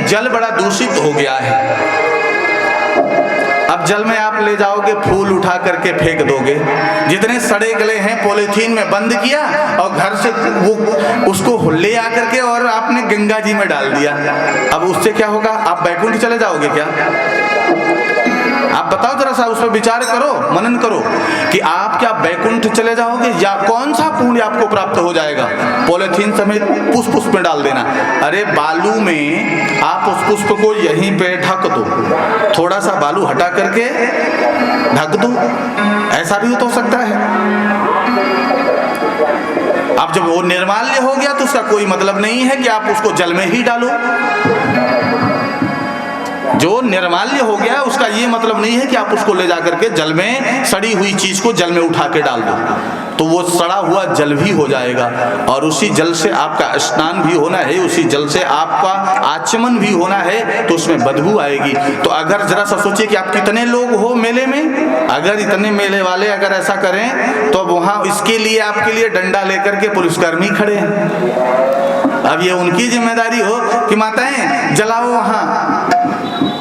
जल बड़ा दूषित हो गया है। अब जल में आप ले जाओगे, फूल उठा करके फेंक दोगे, जितने सड़े गले हैं पॉलीथीन में बंद किया और घर से वो उसको ले आकर के और आपने गंगा जी में डाल दिया। अब उससे क्या होगा? आप बैकुंठ चले जाओगे क्या? आप बताओ जरा सा, उस पर विचार करो, मनन करो कि आप क्या बैकुंठ चले जाओगे या कौन सा पुण्य आपको प्राप्त हो जाएगा? पॉलीथीन समेत पुष्प में डाल देना। अरे बालू में आप उस पुष्प को यहीं पे ढक दो, थोड़ा सा बालू हटा करके ढक दो, ऐसा भी तो हो सकता है। अब जब वो निर्माल्य हो गया तो उसका कोई मतलब नहीं है कि आप उसको जल में ही डालो। जो निर्माल्य हो गया उसका ये मतलब नहीं है कि आप उसको ले जाकर के जल में, सड़ी हुई चीज को जल में उठा के डाल दो, तो वो सड़ा हुआ जल भी हो जाएगा और उसी जल से आपका स्नान भी होना है, उसी जल से आपका आचमन भी होना है, तो उसमें बदबू आएगी। तो अगर जरा सा सोचिए कि आप कितने लोग हो मेले में, अगर इतने मेले वाले अगर ऐसा करें तो वहां इसके लिए आपके लिए डंडा लेकर के पुलिसकर्मी खड़े हैं। अब ये उनकी जिम्मेदारी हो कि माताएं जलाओ, वहां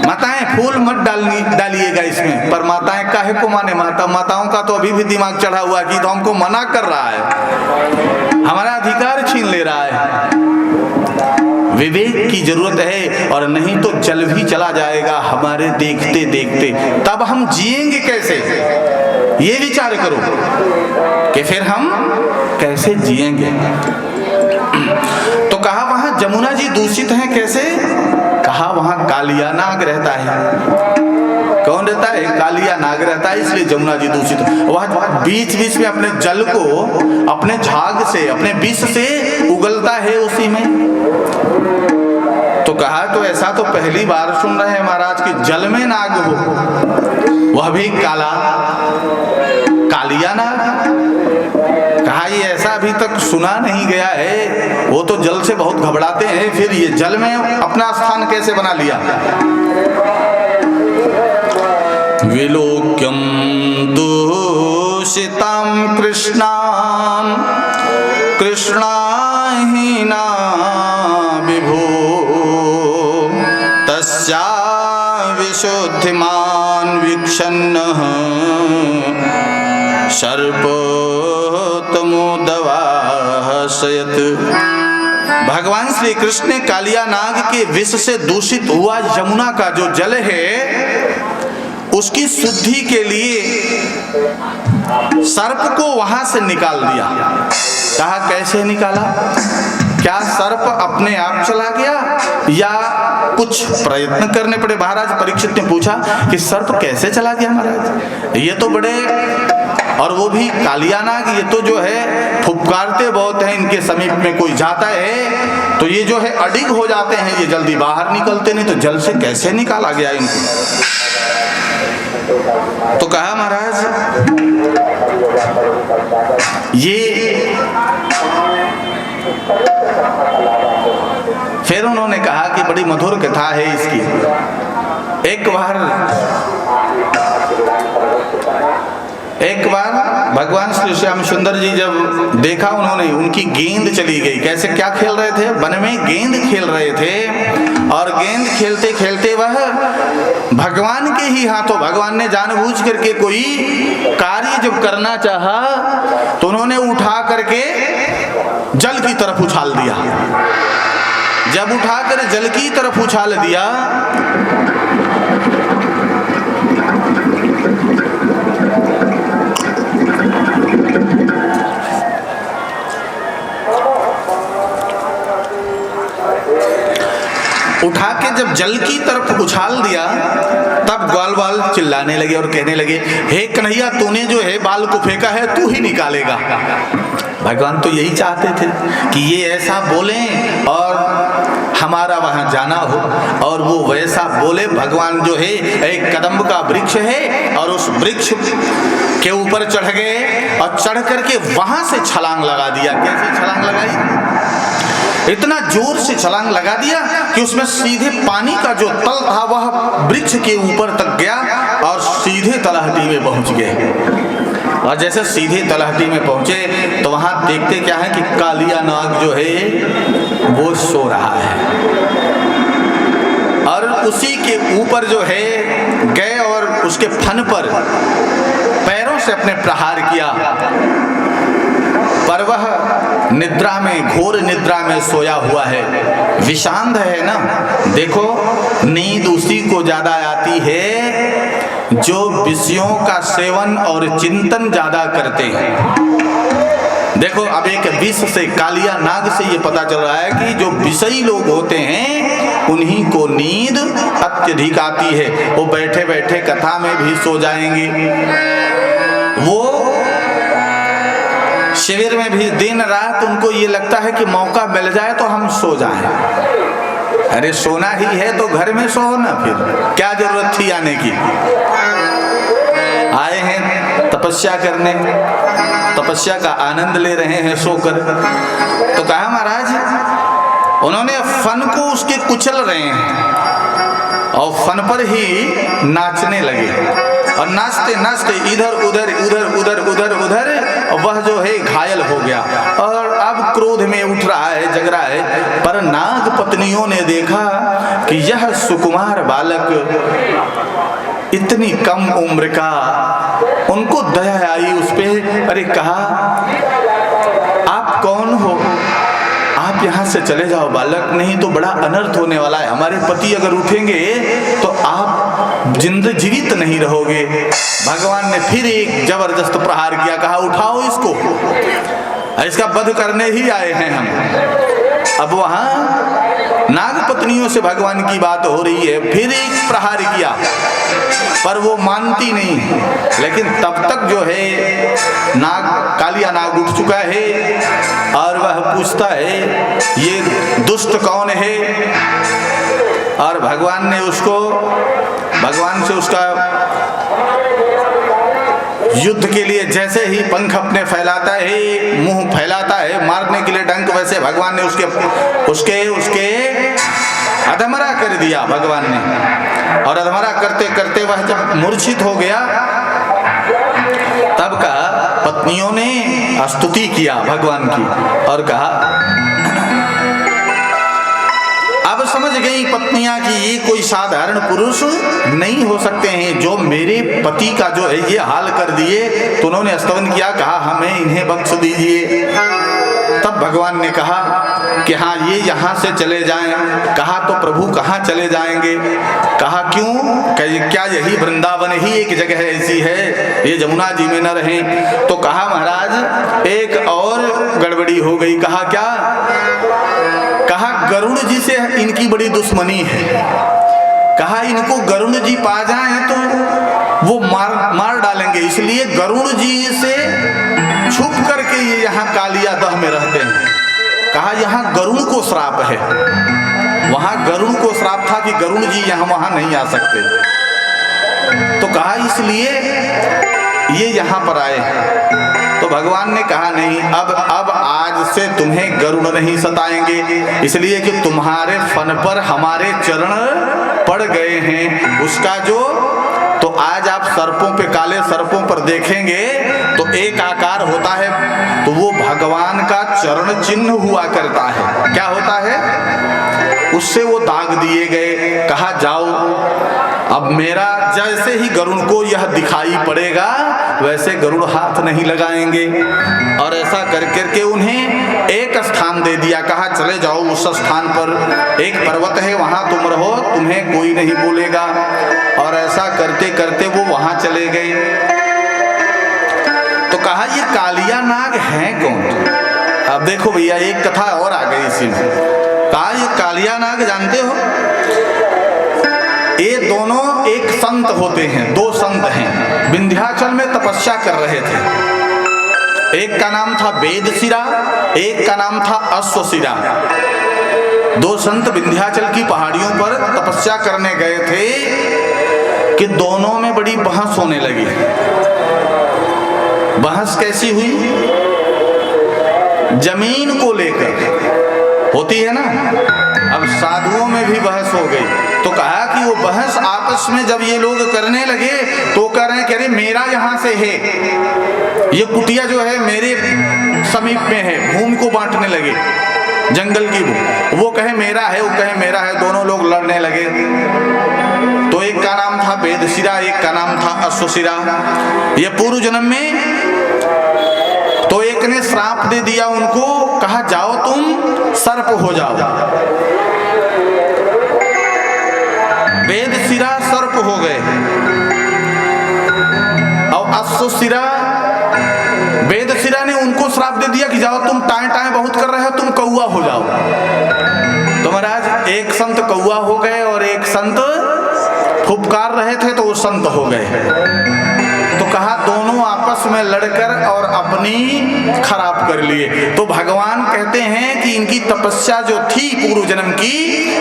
माताएं फूल मत डालिएगा इसमें, पर माताएं काहे को माने? माताओं का तो अभी भी दिमाग चढ़ा हुआ कि तो हमको मना कर रहा है, हमारा अधिकार छीन ले रहा है। विवेक की जरूरत है, और नहीं तो जल भी चला जाएगा हमारे देखते देखते, तब हम जिएंगे कैसे? ये विचार करो कि फिर हम कैसे जिएंगे। तो कहा वहां जमुना जी दूषित हैं, कैसे? कहा वहां कालिया नाग रहता है। कौन रहता है? कालिया नाग रहता है, इसलिए जमुना जी दूषित। वह बीच बीच में अपने जल को अपने झाग से, अपने विष से उगलता है उसी में। तो कहा तो ऐसा तो पहली बार सुन रहे हैं महाराज कि जल में नाग हो, वह भी काला, कालिया नाग। कहा ये ऐसा अभी तक सुना नहीं गया है, वो तो जल से बहुत घबराते हैं, फिर ये जल में अपना स्थान कैसे बना लिया? विलोक्यम दूषिताम कृष्णाम कृष्णाहीना विभो तस्या विशुद्धिमान विक्षन्नः सर्पोत्तमोदवाहसयत्। भगवान श्री कृष्ण ने कालिया नाग के विष से दूषित हुआ यमुना का जो जल है उसकी शुद्धि के लिए सर्प को वहां से निकाल दिया। कहा कैसे निकाला? क्या सर्प अपने आप चला गया या कुछ प्रयत्न करने पड़े? महाराज परीक्षित ने पूछा कि सर्प कैसे चला गया महाराज? ये तो बड़े, और वो भी कालिया नाग, ये तो जो है फुफकारते बहुत हैं, इनके समीप में कोई जाता है तो ये जो है अडिग हो जाते हैं, ये जल्दी बाहर निकलते नहीं, तो जल से कैसे निकाला गया इनको? तो कहा महाराज ये, फिर उन्होंने कहा कि बड़ी मधुर कथा है इसकी। एक बार भगवान श्री श्याम सुंदर जी जब देखा उन्होंने, उनकी गेंद चली गई। कैसे, क्या खेल रहे थे? वन में गेंद खेल रहे थे, और गेंद खेलते खेलते वह भगवान के ही हाथों, भगवान ने जानबूझ करके कोई कार्य जब करना चाहा तो उन्होंने उठा करके जल की तरफ उछाल दिया। जब उठाकर जल की तरफ उछाल दिया उठा के जब जल की तरफ उछाल दिया, तब ग्वाल बाल चिल्लाने लगे और कहने लगे, हे कन्हैया तूने जो है बाल को फेंका है तू ही निकालेगा। भगवान तो यही चाहते थे कि ये ऐसा बोलें और हमारा वहां जाना हो, और वो वैसा बोले। भगवान जो है एक कदम्ब का वृक्ष है और उस वृक्ष के ऊपर चढ़ गए और चढ़ करके वहां से छलांग लगा दिया। कैसे छलांग लगाई? इतना जोर से छलांग लगा दिया कि उसमें सीधे पानी का जो तल था वह वृक्ष के ऊपर तक गया और सीधे तलहटी में पहुंच गए। और जैसे सीधे तलहटी में पहुंचे तो वहां देखते क्या है कि कालिया नाग जो है वो सो रहा है। और उसी के ऊपर जो है गए और उसके फन पर पैरों से अपने प्रहार किया, पर वह निद्रा में, घोर निद्रा में सोया हुआ है, विषांत है ना। देखो, नींद उसी को ज्यादा आती है जो विषयों का सेवन और चिंतन ज्यादा करते हैं। देखो, अब एक विष से, कालिया नाग से ये पता चल रहा है कि जो विषयी लोग होते हैं उन्हीं को नींद अत्यधिक आती है। वो बैठे बैठे कथा में भी सो जाएंगे, वो शिविर में भी दिन रात उनको ये लगता है कि मौका मिल जाए तो हम सो जाएं। अरे सोना ही है तो घर में सो ना, फिर क्या जरूरत थी आने की। आए हैं तपस्या करने, तपस्या का आनंद ले रहे हैं सोकर। तो कहा महाराज, उन्होंने फन को उसके कुचल रहे हैं और फन पर ही नाचने लगे, और नाचते नाचते इधर उधर उधर उधर उधर उधर वह जो है घायल हो गया और अब क्रोध में उठ रहा है, जग रहा है। पर नाग पत्नियों ने देखा कि यह सुकुमार बालक इतनी कम उम्र का, उनको दया आई उस पे। अरे कहा, आप कौन हो? आप यहाँ से चले जाओ बालक, नहीं तो बड़ा अनर्थ होने वाला है। हमारे पति अगर उठेंगे तो आप जीवित नहीं रहोगे। भगवान ने फिर एक जबरदस्त प्रहार किया, कहा उठाओ इसको, इसका वध करने ही आए हैं हम। अब वहां नाग पत्नियों से भगवान की बात हो रही है, फिर एक प्रहार किया, पर वो मानती नहीं। लेकिन तब तक जो है नाग, कालिया नाग उठ चुका है और वह पूछता है ये दुष्ट कौन है। और भगवान से उसका युद्ध के लिए जैसे ही पंख अपने फैलाता है, मुंह फैलाता है मारने के लिए डंक, वैसे भगवान ने उसके अधमरा कर दिया भगवान ने। और अधमरा करते करते वह जब मूर्छित हो गया, तब का पत्नियों ने स्तुति किया भगवान की और कहा, अब समझ गई पत्नियां कि ये कोई साधारण पुरुष नहीं हो सकते हैं जो मेरे पति का जो है ये हाल कर दिए। तो उन्होंने स्तवन किया, कहा हमें इन्हें बख्श दीजिए। तब भगवान ने कहा कि हाँ, ये यहाँ से चले जाएं। कहा तो प्रभु कहाँ चले जाएंगे? कहा क्यों? क्या यही वृंदावन ही एक जगह ऐसी है, ये जमुना जी में न रहें? तो कहा महाराज एक और गड़बड़ी हो गई। कहा क्या? कहा गरुड़ जी से इनकी बड़ी दुश्मनी है। कहा इनको गरुड़ जी पा जाएं तो वो मार डालेंगे, इसलिए गरुड़ जी से छुप करके ये यहाँ कालिया दह में रहते हैं। कहा यहाँ गरुड़ को श्राप है, वहां गरुड़ को श्राप था कि गरुड़ जी यहाँ वहां नहीं आ सकते। तो कहा इसलिए ये यहाँ पर आए हैं। तो भगवान ने कहा नहीं, अब आज से तुम्हें गरुड़ नहीं सताएंगे, इसलिए कि तुम्हारे फन पर हमारे चरण पड़ गए हैं। उसका जो तो आज आप सर्पों पे, काले सर्पों पर देखेंगे तो एक आकार होता है, तो वो भगवान का चरण चिन्ह हुआ करता है। क्या होता है? उससे वो दाग दिए गए। कहा जाओ, अब मेरा जैसे ही गरुड़ को यह दिखाई पड़ेगा वैसे गरुड़ हाथ नहीं लगाएंगे। और ऐसा कर करके उन्हें एक स्थान दे दिया। कहा चले जाओ उस स्थान पर, एक पर्वत है वहां तुम रहो, तुम्हें कोई नहीं बोलेगा। और ऐसा करते करते वो वहां चले गए। तो कहा ये कालिया नाग है कौन? अब देखो भैया एक कथा और आ गई इसी में। कहा ये कालिया नाग जानते हो? ये दोनों एक संत होते हैं, दो संत हैं, विंध्याचल में तपस्या कर रहे थे। एक का नाम था वेदशिरा, एक का नाम था अश्वशिरा। दो संत विंध्याचल की पहाड़ियों पर तपस्या करने गए थे कि दोनों में बड़ी बहस होने लगी। बहस कैसी हुई? जमीन को लेकर होती है ना, अब साधुओं में भी बहस हो गई। तो कहा कि वो बहस आपस में जब ये लोग करने लगे तो कह रहे हैं कि अरे मेरा यहाँ से है, ये कुटिया जो है मेरे समीप में है, भूमि को बांटने लगे। जंगल की वो कहे मेरा है, वो कहे मेरा है, दोनों लोग लड़ने लगे। तो एक का नाम था वेदशिरा, एक का नाम था अश्वशिरा। ये पूर्व जन्म में तो एक ने श्राप दे दिया उनको, कहा जाओ तुम सर्प हो जाओ। वेदशिरा सर्प हो गए और अश्वशिरा, वेदशिरा ने उनको श्राप दे दिया कि जाओ तुम टाएं टाएं बहुत कर रहे हो, तुम कौआ हो जाओ। तो महाराज एक संत कौआ हो गए और एक संत फुफकार रहे थे तो वो संत हो गए। तो कहा दोनों आपस में लड़कर और अपनी खराब कर लिए। तो भगवान कहते हैं कि इनकी तपस्या जो थी पूर्व जन्म की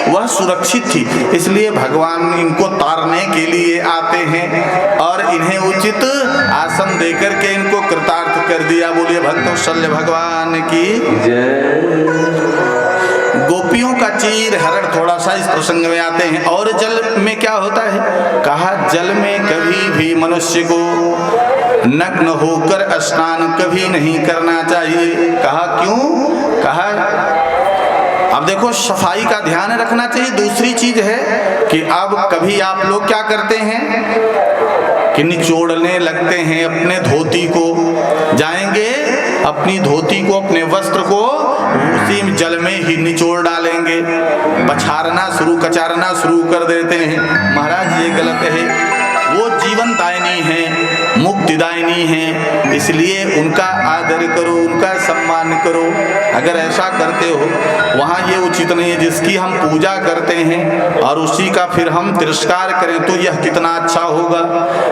वह सुरक्षित थी, इसलिए भगवान इनको तारने के लिए आते हैं और इन्हें उचित आसन देकर के इनको कृतार्थ कर दिया। बोलिए भक्तवत्सल भगवान की जय। गोपियों का चीर हरण थोड़ा सा इस प्रसंग में आते हैं। और जल में क्या होता है? कहा जल में कभी भी मनुष्य को नग्न होकर स्नान कभी नहीं करना चाहिए। कहा क्यों? कहा अब देखो सफाई का ध्यान रखना चाहिए। दूसरी चीज है कि अब कभी आप लोग क्या करते हैं कि निचोड़ने लगते हैं अपने धोती को, जाएंगे अपनी धोती को, अपने वस्त्र को उसी जल में ही निचोड़ डालेंगे, पछाड़ना शुरू कचारना शुरू कर देते हैं। महाराज ये गलत है। वो जीवन दायिनी है, मुक्तिदायिनी है, इसलिए उनका आदर करो, उनका सम्मान करो। अगर ऐसा करते हो वहाँ ये उचित नहीं है। जिसकी हम पूजा करते हैं और उसी का फिर हम तिरस्कार करें तो यह कितना अच्छा होगा।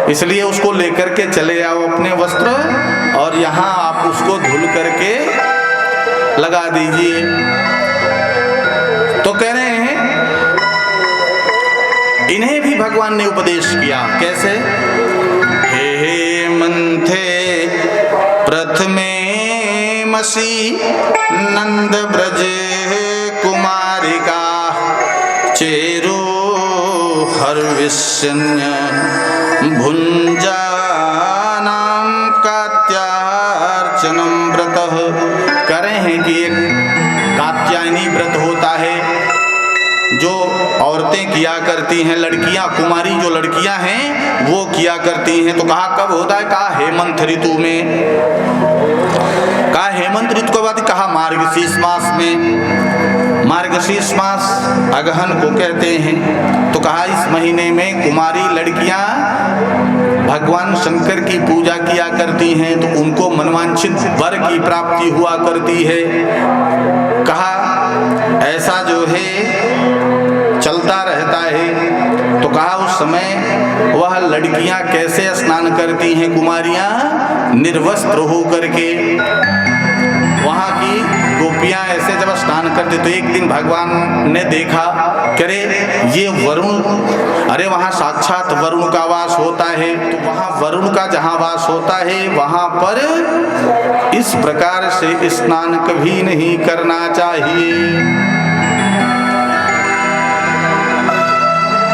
इसलिए उसको लेकर के चले आओ अपने वस्त्र और यहाँ आप उसको धुल करके लगा दीजिए। तो कह रहे हैं इन्हें भी भगवान ने उपदेश किया। कैसे? हे मंथे प्रथमे मसी नंद ब्रज कुमारिका चेरो हर्विष्य भुंजा नाम कात्यार्चनम व्रत। करें हैं कि एक कात्यायनी व्रत होता है जो औरतें किया करती हैं, लड़कियां कुमारी जो लड़कियां हैं वो किया करती हैं। तो कहा कब होता है? कहा हेमंत ऋतु में। कहा हेमंत ऋतु के बाद कहा मार्गशीर्ष मास में। मार्गशीर्ष मास अगहन को कहते हैं। तो कहा इस महीने में कुमारी लड़कियां भगवान शंकर की पूजा किया करती हैं तो उनको मनवांछित वर की प्राप्ति हुआ करती है। कहा ऐसा जो है चलता रहता है। तो कहा उस समय वह लड़कियां कैसे स्नान करती हैं? कुमारियां निर्वस्त्र हो करके। वहां की गोपियां ऐसे जब स्नान करते तो एक दिन भगवान ने देखा, करे ये वरुण, अरे वहां साक्षात वरुण का वास होता है। तो वहां वरुण का जहां वास होता है वहां पर इस प्रकार से स्नान कभी नहीं करना चाहिए।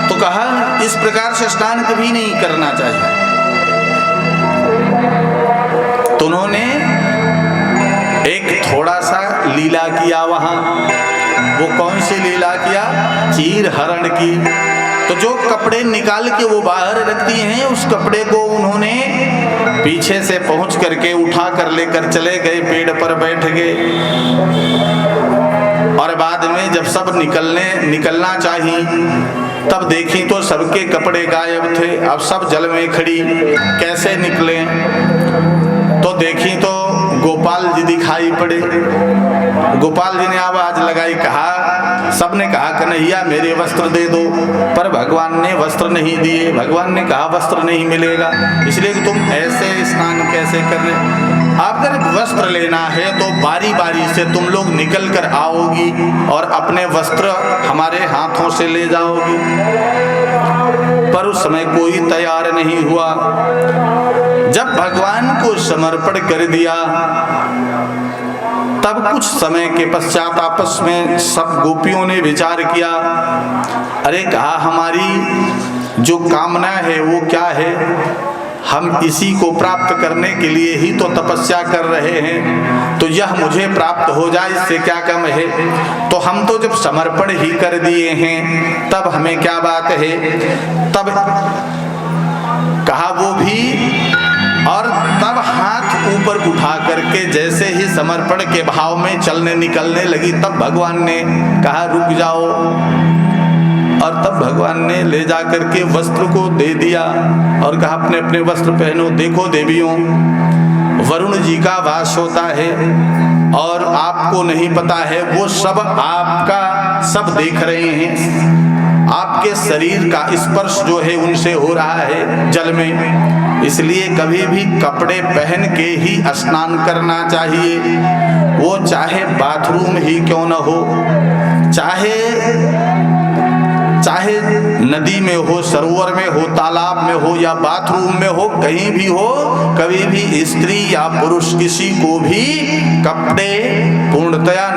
तो कहा इस प्रकार से स्नान कभी नहीं करना चाहिए। तो उन्होंने एक थोड़ा सा लीला किया वहां। वो कौन सी लीला किया? चीर हरण की। तो जो कपड़े निकाल के वो बाहर रखती हैं उस कपड़े को उन्होंने पीछे से पहुंच करके उठा कर लेकर चले गए, पेड़ पर बैठ गए। और बाद में जब सब निकलना चाहिए तब देखी तो सबके कपड़े गायब थे। अब सब जल में खड़ी, कैसे निकले? तो देखी तो गोपाल जी दिखाई पड़े। गोपाल जी ने आवाज लगाई, कहा, सबने कहा कन्हैया मेरे वस्त्र दे दो, पर भगवान ने वस्त्र नहीं दिए। भगवान ने कहा वस्त्र नहीं मिलेगा, इसलिए कि तुम ऐसे स्नान कैसे कर रहे? अगर वस्त्र लेना है तो बारी बारी से तुम लोग निकल कर आओगी और अपने वस्त्र हमारे हाथों से ले जाओगी। पर उस समय कोई तैयार नहीं हुआ। जब भगवान को समर्पण कर दिया तब कुछ समय के पश्चात आपस में सब गोपियों ने विचार किया, अरे कहा हमारी जो कामना है वो क्या है? हम इसी को प्राप्त करने के लिए ही तो तपस्या कर रहे हैं, तो यह मुझे प्राप्त हो जाए इससे क्या कम है। तो हम तो जब समर्पण ही कर दिए हैं तब हमें क्या बात है। तब कहा वो भी, और तब हाथ ऊपर उठा करके जैसे ही समर्पण के भाव में चलने निकलने लगी, तब भगवान ने कहा रुक जाओ, और तब भगवान ने ले जा करके वस्त्र को दे दिया और कहा अपने अपने वस्त्र पहनो। देखो देवियों, वरुण जी का वास होता है और आपको नहीं पता है, वो सब आपका सब देख रहे हैं, आपके शरीर का स्पर्श जो है उनसे हो रहा है जल में। इसलिए कभी भी कपड़े पहन के ही स्नान करना चाहिए, वो चाहे बाथरूम ही क्यों न हो, चाहे नदी में हो, सरोवर में हो, तालाब में हो या बाथरूम में हो, कहीं भी हो, कभी भी स्त्री या पुरुष किसी को भी कपड़े पूर्णतया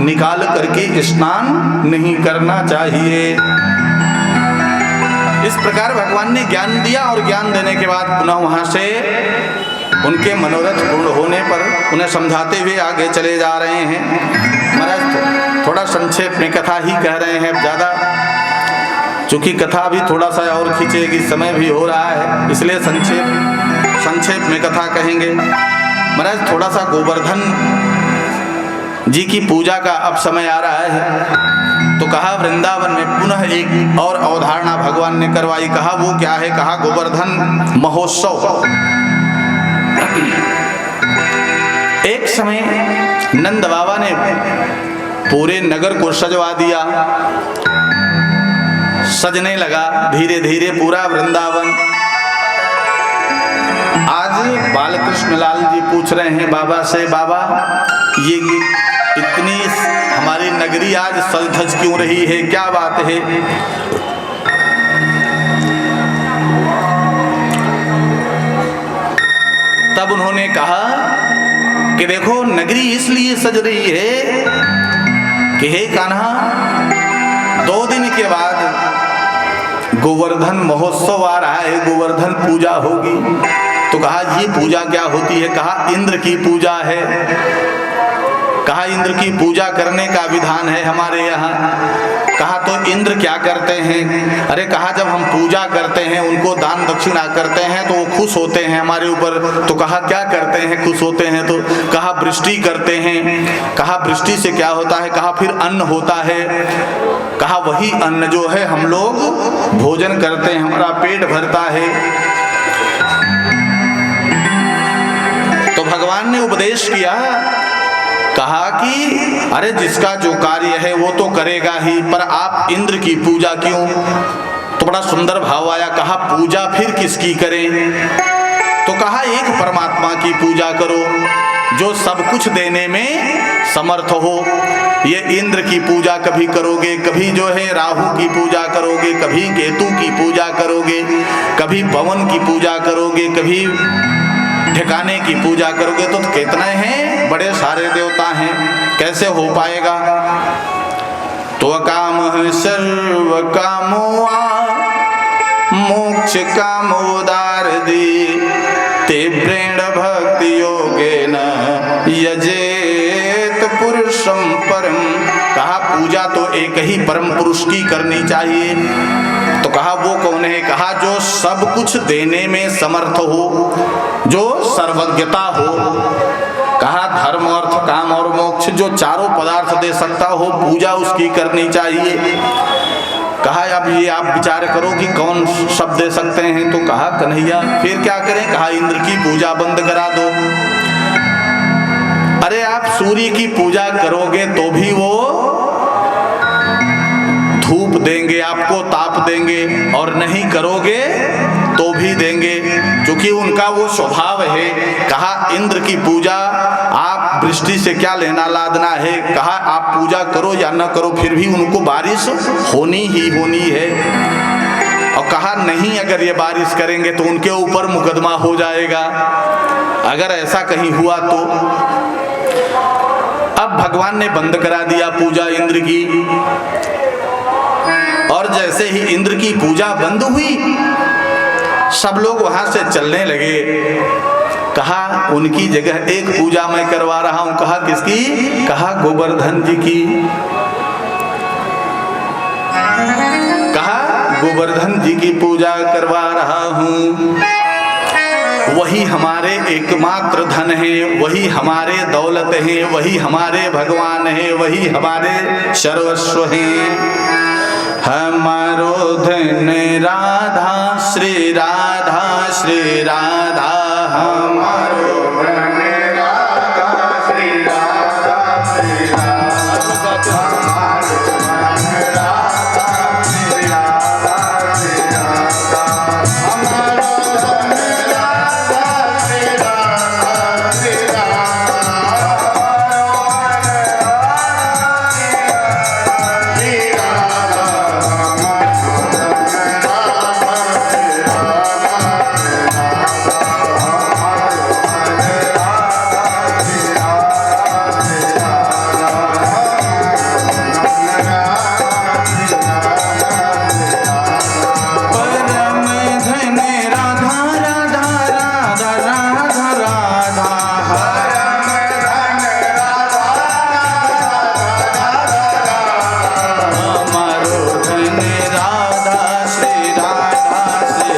निकाल करके स्नान नहीं करना चाहिए। इस प्रकार भगवान ने ज्ञान दिया और ज्ञान देने के बाद पुनः वहां से उनके मनोरथ पूर्ण होने पर उन्हें समझाते हुए आगे चले जा रहे हैं। महाराज थोड़ा संक्षेप में कथा ही कह रहे हैं, ज़्यादा चूंकि कथा भी थोड़ा सा और खींचेगी, समय भी हो रहा है, इसलिए संक्षेप में कथा कहेंगे। महाराज थोड़ा सा गोवर्धन जी की पूजा का अब समय आ रहा है, तो कहा वृंदावन में पुनः एक और अवधारणा भगवान ने करवाई। कहा वो क्या है, कहा गोवर्धन महोत्सव। एक समय नंद बाबा ने पूरे नगर को सजवा दिया, सजने लगा धीरे धीरे पूरा वृंदावन। आज बालकृष्ण लाल जी पूछ रहे हैं बाबा से, बाबा ये इतनी हमारी नगरी आज सज धज क्यों रही है, क्या बात है। तब उन्होंने कहा कि देखो नगरी इसलिए सज रही है कि हे कान्हा, 2 दिन के बाद गोवर्धन महोत्सव आ रहा है, गोवर्धन पूजा होगी। तो कहा ये पूजा क्या होती है, कहा इंद्र की पूजा है। कहा इंद्र की पूजा करने का विधान है हमारे यहाँ। कहा तो इंद्र क्या करते हैं, अरे कहा जब हम पूजा करते हैं, उनको दान दक्षिणा करते हैं तो वो खुश होते हैं हमारे ऊपर। तो कहा क्या करते हैं खुश होते हैं, तो कहा वृष्टि करते हैं। कहा वृष्टि से क्या होता है, कहा फिर अन्न होता है। कहा वही अन्न जो है हम लोग भोजन करते हैं, हमारा पेट भरता है। तो भगवान ने उपदेश किया, कहा कि अरे जिसका जो कार्य है वो तो करेगा ही, पर आप इंद्र की पूजा क्यों। तो बड़ा सुंदर भाव आया। कहा पूजा फिर किसकी करें, तो कहा एक परमात्मा की पूजा करो जो सब कुछ देने में समर्थ हो। ये इंद्र की पूजा कभी करोगे, कभी जो है राहु की पूजा करोगे, कभी केतु की पूजा करोगे, कभी पवन की पूजा करोगे, कभी ठिकाने की पूजा करोगे, तो कितने हैं, बड़े सारे देवता हैं, कैसे हो पाएगा। तो काम सर्व कामो मोक्ष कामोदार दी तीव्रेण भक्ति योगेन यजेत पुरुषम परम। कहा पूजा तो एक ही परम पुरुष की करनी चाहिए। तो कहा वो कौन है, कहा जो सब कुछ देने में समर्थ हो, जो सर्वज्ञता हो। कहा धर्म अर्थ काम और मोक्ष जो चारों पदार्थ दे सकता हो, पूजा उसकी करनी चाहिए। कहा अब ये आप विचार करो कि कौन सब दे सकते हैं। तो कहा कन्हैया फिर क्या करें, कहा इंद्र की पूजा बंद करा दो। अरे आप सूर्य की पूजा करोगे तो भी वो धूप देंगे, आपको ताप देंगे, और नहीं करोगे तो भी देंगे, क्योंकि उनका वो स्वभाव है। कहा इंद्र की पूजा आप वृष्टि से क्या लेना लादना है। कहा आप पूजा करो या न करो फिर भी उनको बारिश होनी ही होनी है। और कहा नहीं अगर ये बारिश करेंगे तो उनके ऊपर मुकदमा हो जाएगा, अगर ऐसा कहीं हुआ तो। अब भगवान ने बंद करा दिया पूजा इंद्र की, और जैसे ही इंद्र की पूजा बंद हुई, सब लोग वहां से चलने लगे। कहा उनकी जगह एक पूजा मैं करवा रहा हूं। कहा किसकी? कहा गोवर्धन जी की। कहा गोवर्धन जी की पूजा करवा रहा हूं। वही हमारे एकमात्र धन है, वही हमारे दौलत है, वही हमारे भगवान है, वही हमारे सर्वस्व हैं। हमारो धन राधा श्री राधा श्री राधा, हमारो धन राधा श्री राधा श्री राधा, हमारो धन राधा श्री राधा श्री राधा, हमारो धन राधा श्री राधा श्री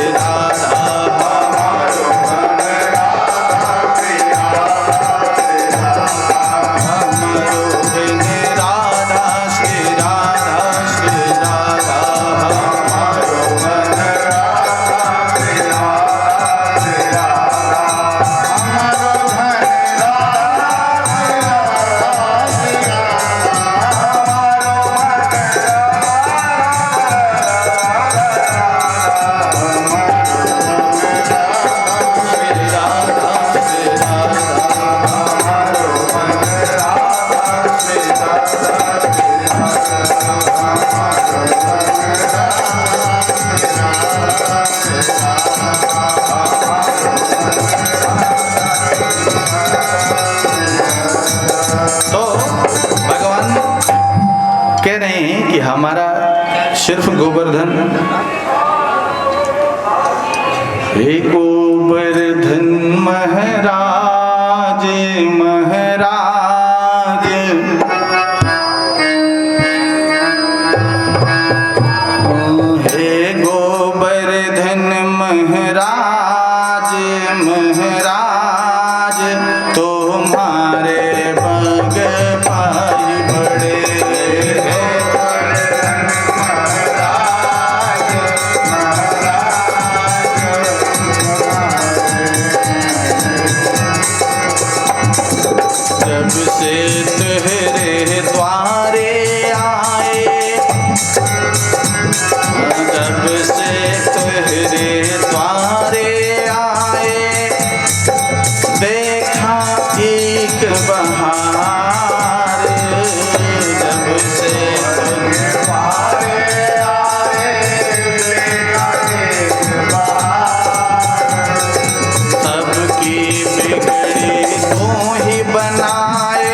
हमारा सिर्फ गोवर्धन, हे गोवर्धन महाराज महाराज, हे गोवर्धन महाराज महाराज, तुम्हारे बग पाई बड़े, जब से तेरे द्वारे आए, जब से तेरे द्वारे आए, देखा एक बहार, जब से द्वारे आए, देखा एक बहार, सबकी बिगड़ी तू ही बनाए,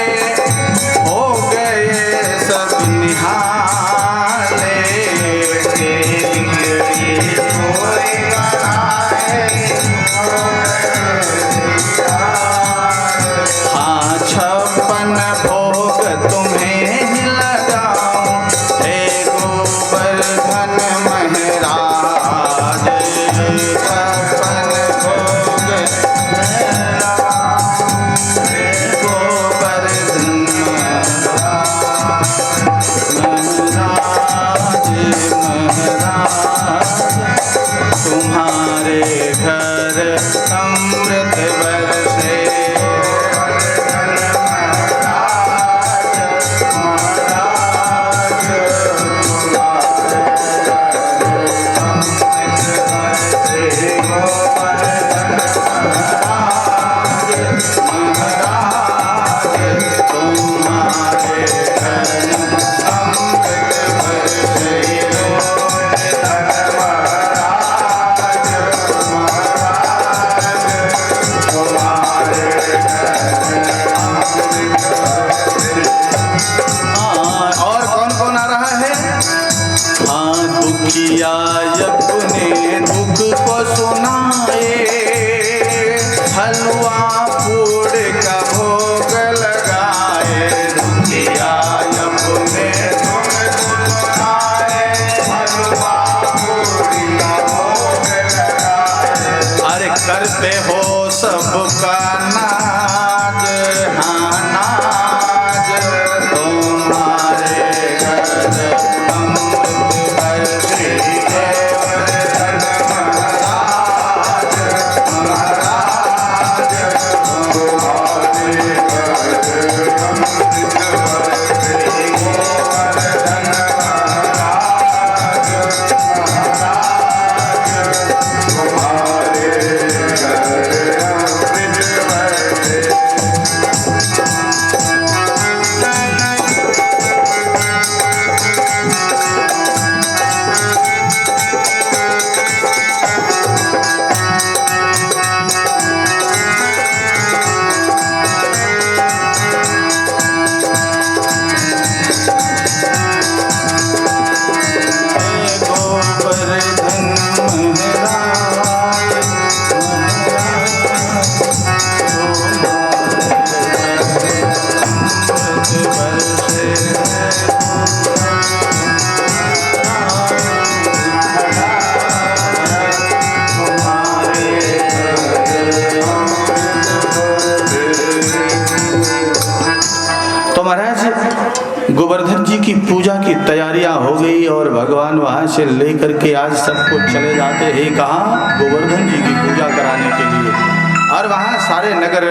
करते हो सबका नाज, हाँ नाज तुम्हारे घर अमृत बरसे गोवर्धन महाराज, महाराज तुम्हारे घर अमृत बरसे गोवर्धन महाराज, गोवर्धन जी की पूजा की तैयारियां हो गई और भगवान वहां से लेकर के आज सबको चले जाते हैं कहाँ, गोवर्धन जी की पूजा कराने के लिए। और वहाँ सारे नगर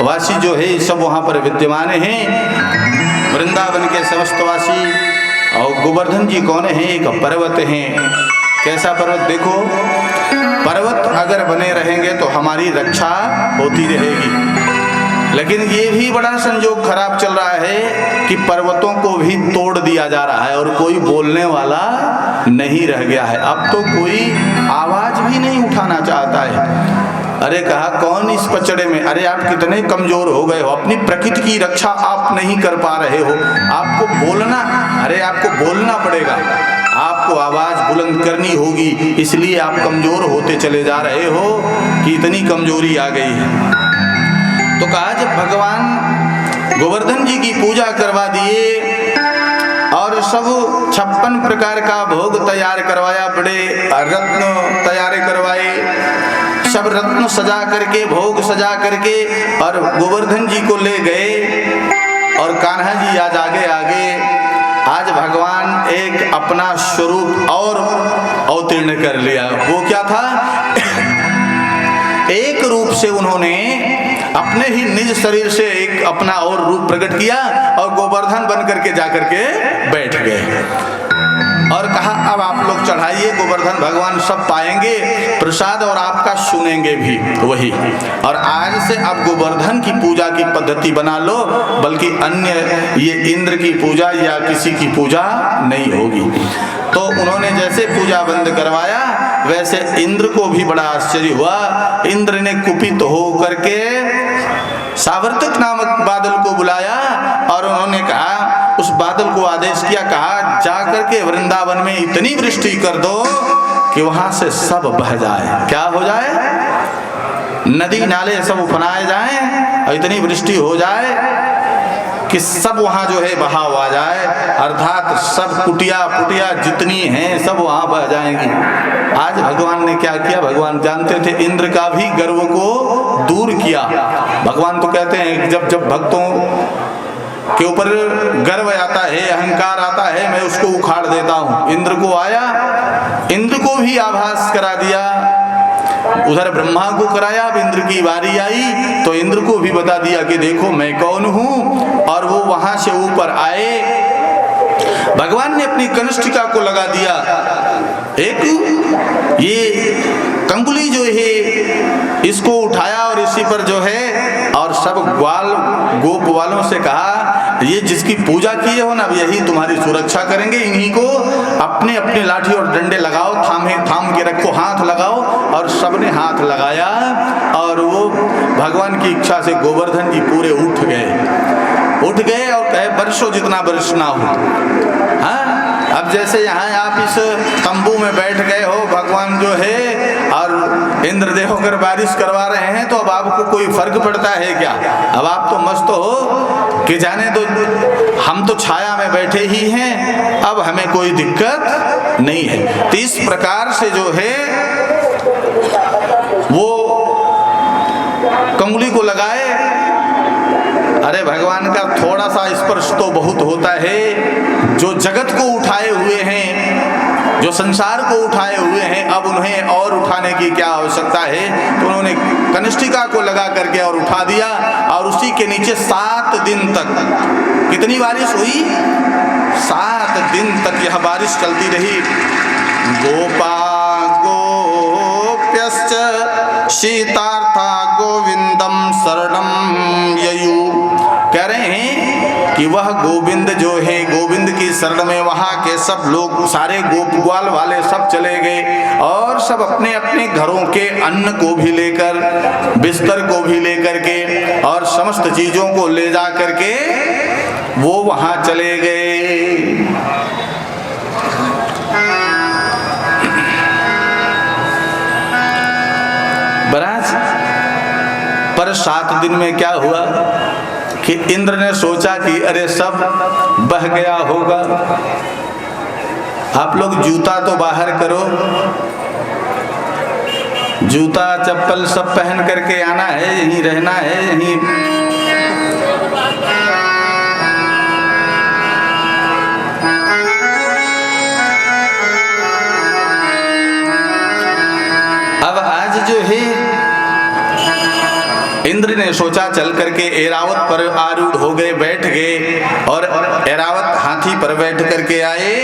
वासी जो है सब वहाँ पर विद्यमान हैं, वृंदावन के समस्त वासी। और गोवर्धन जी कौन है, एक पर्वत हैं। कैसा पर्वत, देखो पर्वत अगर बने रहेंगे तो हमारी रक्षा होती रहेगी, लेकिन ये भी बड़ा संजोग खराब चल रहा है कि पर्वतों को भी तोड़ दिया जा रहा है और कोई बोलने वाला नहीं रह गया है। अब तो कोई आवाज भी नहीं उठाना चाहता है। अरे कहा कौन इस पचड़े में, अरे आप कितने कमजोर हो गए हो, अपनी प्रकृति की रक्षा आप नहीं कर पा रहे हो, आपको बोलना, अरे आपको बोलना पड़ेगा, आपको आवाज बुलंद करनी होगी, इसलिए आप कमजोर होते चले जा रहे हो कि इतनी कमजोरी आ गई है। तो कहा जब भगवान गोवर्धन जी की पूजा करवा दिए और सब 56 प्रकार का भोग तैयार करवाया, बड़े रत्न तैयार करवाए, सब रत्न सजा करके, भोग सजा करके और गोवर्धन जी को ले गए। और कान्हा जी आज आगे आगे, आज भगवान एक अपना स्वरूप और अवतीर्ण कर लिया। वो क्या था, एक रूप से उन्होंने अपने ही निज शरीर से एक अपना और रूप प्रकट किया और गोवर्धन बन करके जाकर के बैठ गए और कहा अब आप लोग चढ़ाइए, गोवर्धन भगवान सब पाएंगे प्रसाद और आपका सुनेंगे भी वही। और आज से अब गोवर्धन की पूजा की पद्धति बना लो, बल्कि अन्य ये इंद्र की पूजा या किसी की पूजा नहीं होगी। तो उन्होंने जैसे पूजा बंद करवाया वैसे इंद्र को भी बड़ा आश्चर्य हुआ। इंद्र ने कुपित हो करके सावर्तक नामक बादल को बुलाया और उन्होंने कहा, उस बादल को आदेश किया, कहा जाकर के वृंदावन में इतनी वृष्टि कर दो कि वहां से सब बह जाए। क्या हो जाए, नदी नाले सब उफनाए जाएं और इतनी वृष्टि हो जाए कि सब वहां जो है बहाव आ जाए, अर्थात सब कुटिया पुटिया जितनी हैं सब वहां बह जाएंगी। आज भगवान ने क्या किया, भगवान जानते थे इंद्र का भी गर्व को दूर किया। भगवान तो कहते हैं जब जब भक्तों के ऊपर गर्व आता है, अहंकार आता है, मैं उसको उखाड़ देता हूं। इंद्र को आया, इंद्र को भी आभास करा दिया, उधर ब्रह्मा को कराया, अब इंद्र की बारी आई तो इंद्र को भी बता दिया कि देखो मैं कौन हूं। और वो वहां से ऊपर आए, भगवान ने अपनी कनिष्ठिका को लगा दिया, एक ये कंगुली जो है इसको उठाया और इसी पर जो है, और सब ग्वाल गोप वालों से कहा ये जिसकी पूजा किए हो ना, अब यही तुम्हारी सुरक्षा करेंगे, इन्हीं को अपने अपने लाठी और डंडे लगाओ, थाम के रखो, हाथ लगाओ। और सबने हाथ लगाया और वो भगवान की इच्छा से गोवर्धन जी पूरे उठ गए और कहे वर्षों जितना वर्ष ना हो। हाँ, अब जैसे यहाँ आप इस तंबू में बैठ गए हो, भगवान जो है और इंद्रदेव अगर बारिश करवा रहे हैं तो अब आपको कोई फर्क पड़ता है क्या? अब आप तो मस्त हो कि जाने दो, हम तो छाया में बैठे ही हैं, अब हमें कोई दिक्कत नहीं है। तो इस प्रकार से जो है वो हृदय भगवान का थोड़ा सा स्पर्श तो बहुत होता है। जो जगत को उठाए हुए हैं, जो संसार को उठाए हुए हैं, अब उन्हें और उठाने की क्या आवश्यकता है। तो उन्होंने कनिष्ठिका को लगा करके और उठा दिया, और उसी के नीचे 7 दिन तक कितनी बारिश हुई? 7 दिन तक यह बारिश चलती रही। गोपा गोप्यश्च शीतार्था गोविंदम शरणम ययु। कह रहे हैं कि वह गोविंद जो है, गोविंद की शरण में वहाँ के सब लोग, सारे गोप ग्वाल वाले सब चले गए, और सब अपने अपने घरों के अन्न को भी लेकर, बिस्तर को भी लेकर के, और समस्त चीजों को ले जा करके वो वहाँ चले गए। महाराज पर 7 दिन में क्या हुआ कि इंद्र ने सोचा कि अरे सब बह गया होगा। आप लोग जूता तो बाहर करो, जूता चप्पल सब पहन करके आना है, यहीं रहना है, यहीं। अब आज जो है इंद्र ने सोचा, चल करके ऐरावत पर आरूढ़ हो गए, बैठ गए, और ऐरावत हाथी पर बैठ करके आए।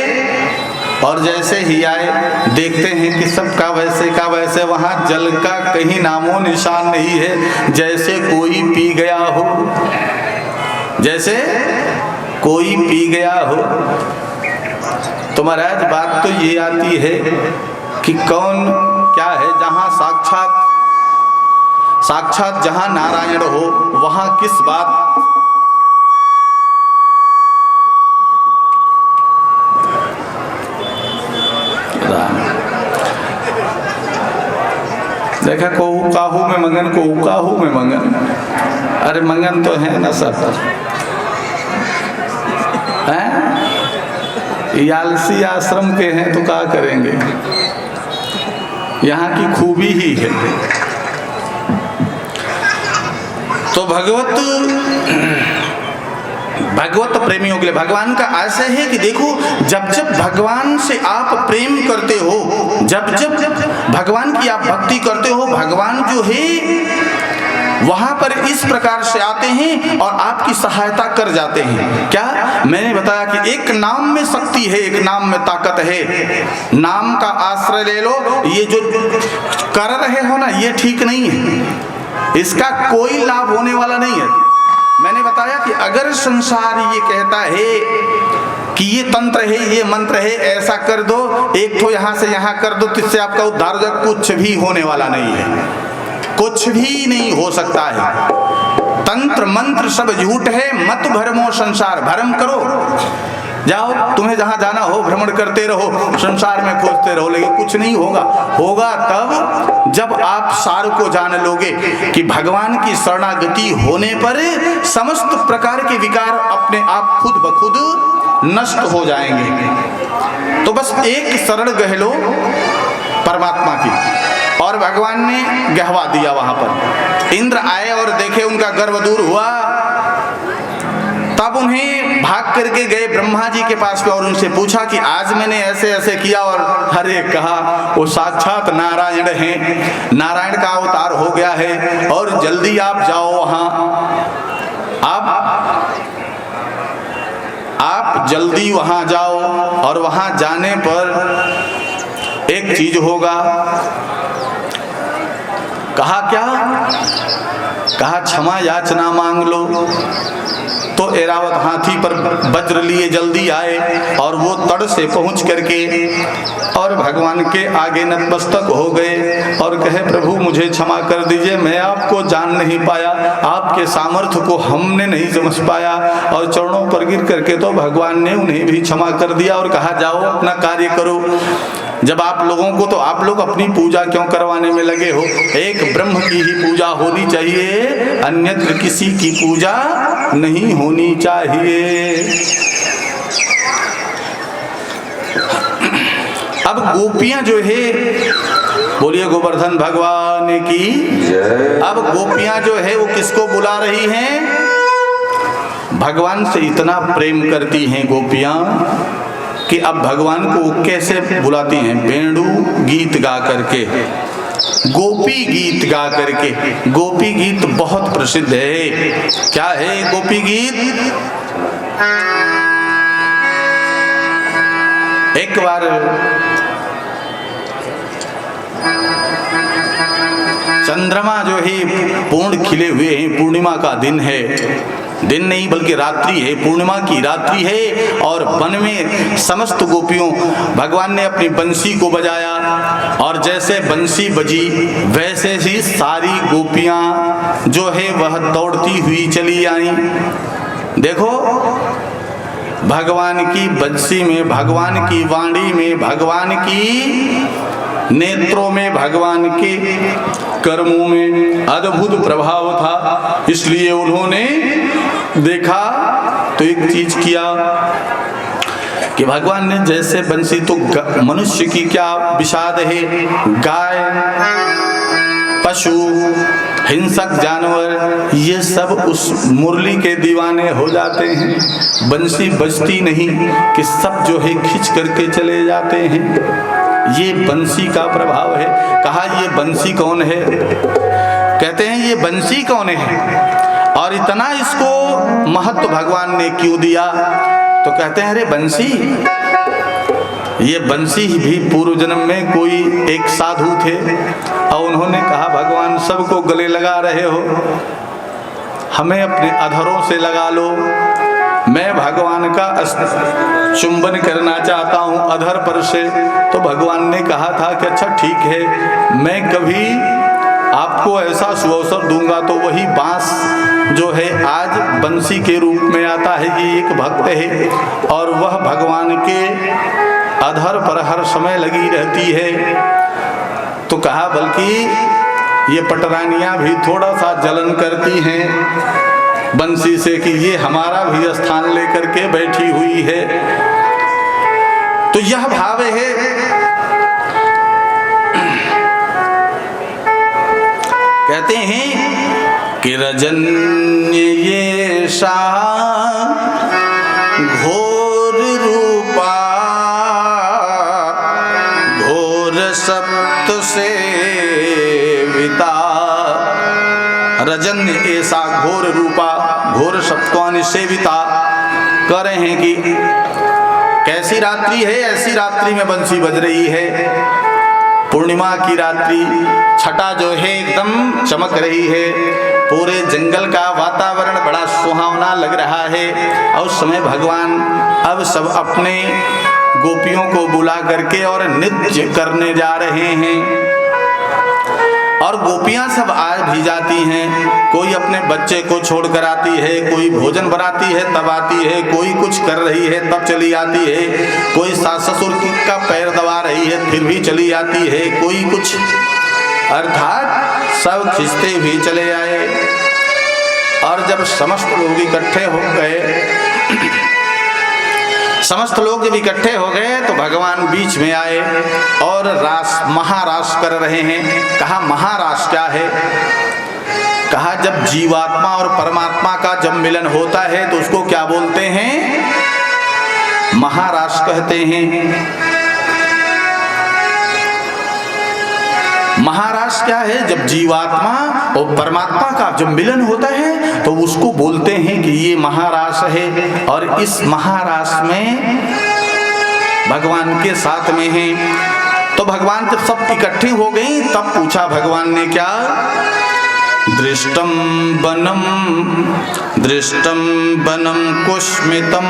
और जैसे ही आए देखते हैं कि सबका वैसे का वैसे, वहां जल का कहीं नामो निशान नहीं है, जैसे कोई पी गया हो, जैसे कोई पी गया हो। तो महाराज बात तो ये आती है कि कौन क्या है, जहां साक्षात जहां नारायण हो, वहां किस बात। देखा कोहू काहू में मंगन, कोहू काहू में मंगन। अरे मंगन तो है ना सब, हैं? आलसी आश्रम के हैं तो क्या करेंगे, यहाँ की खूबी ही है। तो भगवत प्रेमियों के लिए भगवान का आशय है कि देखो, जब जब भगवान से आप प्रेम करते हो, जब जब भगवान की आप भक्ति करते हो, भगवान जो है वहां पर इस प्रकार से आते हैं और आपकी सहायता कर जाते हैं। क्या मैंने बताया कि एक नाम में शक्ति है, एक नाम में ताकत है। नाम का आश्रय ले लो, ये जो कर रहे हो ना, ये ठीक नहीं है, इसका कोई लाभ होने वाला नहीं है। मैंने बताया कि अगर संसार ये कहता है कि ये तंत्र है, ये मंत्र है, ऐसा कर दो, एक तो यहां से यहां कर दो, तो इससे आपका उद्धार हो जाएगा, कुछ भी होने वाला नहीं है, कुछ भी नहीं हो सकता है। तंत्र मंत्र सब झूठ है, मत भ्रमो संसार, भ्रम करो, जाओ तुम्हें जहां जाना हो भ्रमण करते रहो, संसार में खोजते रहो, लेकिन कुछ नहीं होगा। होगा तब जब आप सार को जान लोगे कि भगवान की शरणागति होने पर समस्त प्रकार के विकार अपने आप खुद ब खुद नष्ट हो जाएंगे। तो बस एक शरण गह लो परमात्मा की, और भगवान ने गहवा दिया। वहां पर इंद्र आए और देखे उनका गर्व दूर हुआ, तब उन्हें भाग करके गए ब्रह्मा जी के पास में और उनसे पूछा कि आज मैंने ऐसे ऐसे किया, और हर एक कहा वो साक्षात नारायण हैं, नारायण का अवतार हो गया है, और जल्दी आप जाओ वहां, आप जल्दी वहां जाओ, और वहां जाने पर एक चीज होगा। कहा क्या? कहा क्षमा याचना मांग लो। तो ऐरावत हाथी पर वज्र लिए जल्दी आए, और वो तट से पहुंच करके और भगवान के आगे नतमस्तक हो गए और कहे, प्रभु मुझे क्षमा कर दीजिए, मैं आपको जान नहीं पाया, आपके सामर्थ्य को हमने नहीं समझ पाया। और चरणों पर गिर करके तो भगवान ने उन्हें भी क्षमा कर दिया और कहा जाओ अपना कार्य करो। जब आप लोगों को, तो आप लोग अपनी पूजा क्यों करवाने में लगे हो? एक ब्रह्म की ही पूजा होनी चाहिए, अन्यत्र किसी की पूजा नहीं होनी चाहिए। अब गोपियां जो है, बोलिए गोवर्धन भगवान की। अब गोपियां जो है वो किसको बुला रही हैं? भगवान से इतना प्रेम करती हैं गोपियाँ कि अब भगवान को कैसे बुलाती हैं, वेणु गीत गा करके, गोपी गीत गा करके। गोपी गीत बहुत प्रसिद्ध है। क्या है गोपी गीत? एक बार चंद्रमा जो है पूर्ण खिले हुए हैं, पूर्णिमा का दिन है, दिन नहीं बल्कि रात्रि है, पूर्णिमा की रात्रि है, और वन में समस्त गोपियों, भगवान ने अपनी बंसी को बजाया और जैसे बंसी बजी वैसे ही सारी गोपियां जो है वह दौड़ती हुई चली आई। देखो भगवान की बंसी में, भगवान की वाणी में, भगवान की नेत्रों में, भगवान के कर्मों में अद्भुत प्रभाव था। इसलिए उन्होंने देखा तो एक चीज किया कि भगवान ने जैसे बंसी, तो मनुष्य की क्या विषाद है, गाय, पशु, हिंसक जानवर, ये सब उस मुरली के दीवाने हो जाते हैं। बंसी बजती नहीं कि सब जो है खींच करके चले जाते हैं। ये बंसी का प्रभाव है। कहा ये बंसी कौन है? कहते हैं ये बंसी कौन है और इतना इसको महत्व भगवान ने क्यों दिया? तो कहते हैं अरे बंसी, ये बंसी भी पूर्व जन्म में कोई एक साधु थे और उन्होंने कहा भगवान सबको गले लगा रहे हो, हमें अपने अधरों से लगा लो, मैं भगवान का चुंबन करना चाहता हूँ अधर पर से। तो भगवान ने कहा था कि अच्छा ठीक है, मैं कभी आपको ऐसा सुअवसर दूंगा। तो वही बांस जो है आज बंसी के रूप में आता है, ये एक भक्त है और वह भगवान के अधर पर हर समय लगी रहती है। तो कहा बल्कि ये पटरानियां भी थोड़ा सा जलन करती हैं बंसी से कि ये हमारा भी स्थान लेकर के बैठी हुई है। तो यह भाव है। कहते हैं कि रजन्य ये शाह घोर रूपा, घोर सप्त सेविता। रजन्य ऐसा घोर रूपा, घोर सप्तवान सेविता। कह रहे हैं कि कैसी रात्रि है, ऐसी रात्रि में बंसी बज रही है। पूर्णिमा की रात्रि, छटा जो है एकदम चमक रही है, पूरे जंगल का वातावरण बड़ा सुहावना लग रहा है। और उस समय भगवान अब सब अपने गोपियों को बुला करके और नृत्य करने जा रहे हैं। और गोपियां सब आ भी जाती हैं, कोई अपने बच्चे को छोड़ कर आती है, कोई भोजन बनाती है तब आती है, कोई कुछ कर रही है तब चली आती है, कोई सास ससुर का पैर दबा रही है फिर भी चली आती है, कोई कुछ, अर्थात सब खिंचते हुए चले आए। और जब समस्त लोग इकट्ठे हो गए, समस्त लोग जब इकट्ठे हो गए तो भगवान बीच में आए और रास, महारास कर रहे हैं। कहा महारास क्या है? कहा जब जीवात्मा और परमात्मा का जब मिलन होता है तो उसको क्या बोलते हैं? महारास कहते हैं। महारास क्या है? जब जीवात्मा और परमात्मा का जब मिलन होता है तो उसको बोलते हैं कि ये महारास है। और इस महारास में भगवान के साथ में है। तो भगवान जब सब इकट्ठे हो गई तब पूछा भगवान ने क्या? दृष्टम बनम कुष्मितम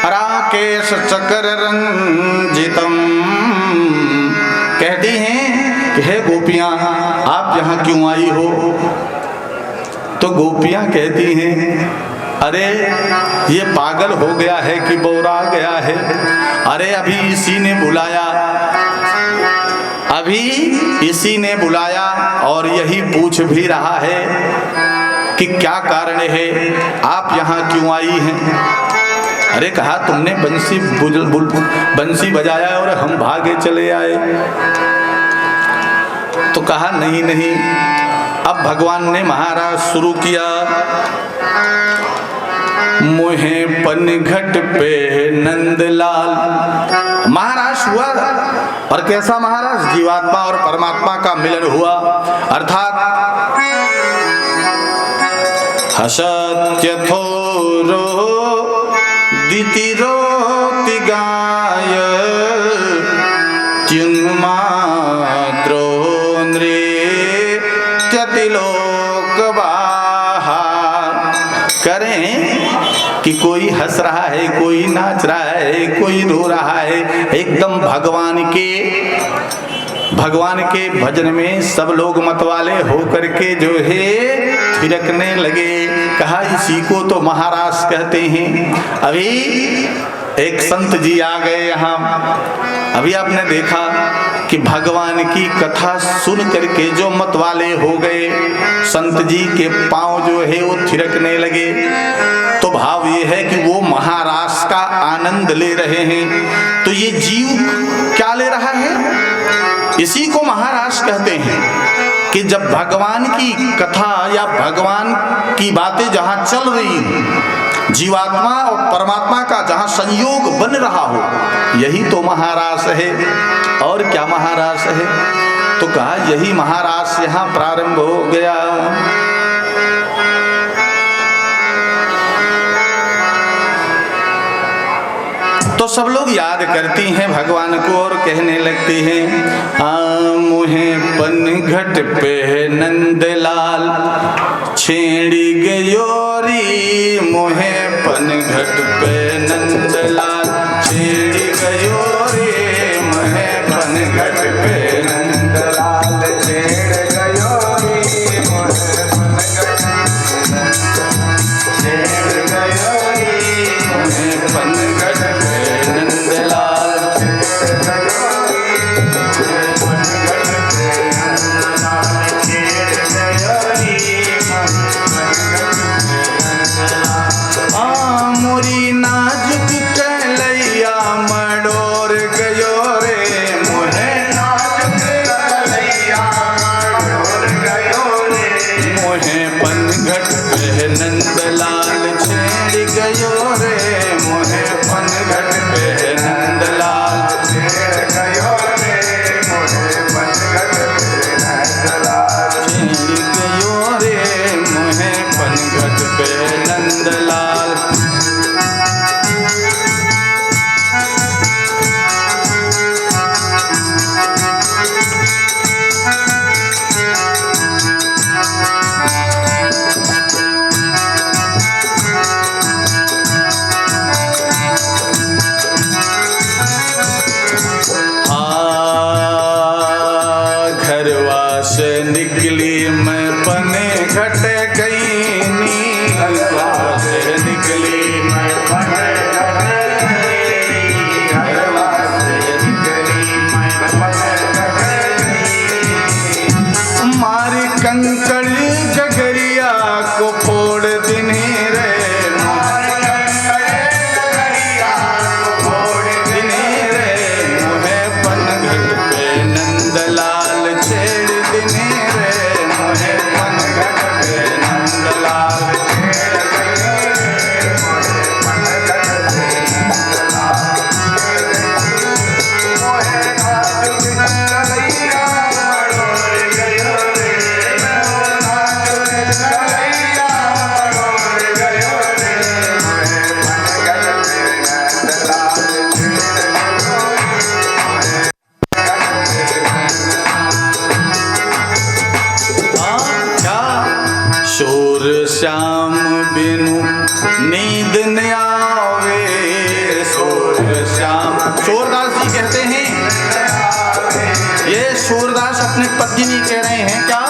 राकेश चक्र रंजितम। कहती हैं कि हे गोपियां, आप यहाँ क्यों आई हो? तो गोपियां कहती हैं अरे ये पागल हो गया है कि बौरा गया है। अरे अभी इसी ने बुलाया, अभी इसी ने बुलाया और यही पूछ भी रहा है कि क्या कारण है, आप यहाँ क्यों आई हैं? अरे कहा तुमने बंसी बजाया और हम भागे चले आए। तो कहा नहीं नहीं। अब भगवान ने महाराज शुरू किया मोहे पनघट पे नंदलाल। महाराज हुआ, और कैसा महाराज? जीवात्मा और परमात्मा का मिलन हुआ, अर्थात हसत्यथोरो दितिरोति गाय त्युन्मात्रो नृत्यतिलोक बाहा। करें कि कोई हंस रहा है, कोई नाच रहा है, कोई रो रहा है, एकदम भगवान के भजन में सब लोग मतवाले होकर के जो है थिरकने लगे। कहा इसी को तो महारास कहते हैं। अभी एक संत जी आ गए यहाँ, अभी आपने देखा कि भगवान की कथा सुन करके जो मतवाले हो गए, संत जी के पांव जो है वो थिरकने लगे। तो भाव ये है कि वो महारास का आनंद ले रहे हैं। तो ये जीव क्या ले रहा है? इसी को महारास कहते हैं कि जब भगवान की कथा या भगवान की बातें जहां चल रही, जीवात्मा और परमात्मा का जहां संयोग बन रहा हो, यही तो महारास है। और क्या महारास है? तो कहा यही महारास यहां प्रारंभ हो गया। तो सब लोग याद करती हैं भगवान को और कहने लगती हैं, मोहे पनघट पे नंदलाल छेड़ी गयोरी। मोहे पनघट पे नंदलाल छेड़ी गयोरी। मोहे पनघट पे नंदलाल छेड़ गयोरी। मोहे पनघट छेड़ गयोरी। मोहे पनघट मोरी नाजुक कलैया मडोर गयो रे। मोहे नाजुक कलैया मडोर गयो रे। मोहे पनघट पे नंदलाल छेड़ गयो रे। मोहे पनघट पे नंदलाल छेड़ गयो रे। मोहे पनघट पे नंदलाल छेड़ गयो रे। मोहे पनघट पे नंदलाल। निकली मैं पनघट गई नी। घरवा से निकली मैं पनघट गई। घरवा से निकली मैं पनघट गई। मारी कंकड़ गगरिया को फोड़ दिने रे। मारी कंकड़ गगरिया को फोड़ दिने रे। मोहे पनघट पे नंदलाल छेड़ दिने रे। मोहे पनघट पे नंदलाल छेड़ गयो रे। मोहे पनघट पे नंदलाल मोहे नाजुक कलैया मडोर गयो रे। नाजुक कलैया मडोर गयो रे। मोहे पनघट पे नंदलाल छेड़ गयो रे। शोर श्याम बिनु नींद न आवे। शोर श्याम, सूरदास जी कहते हैं, ये सूरदास अपने पत्नी कह रहे हैं क्या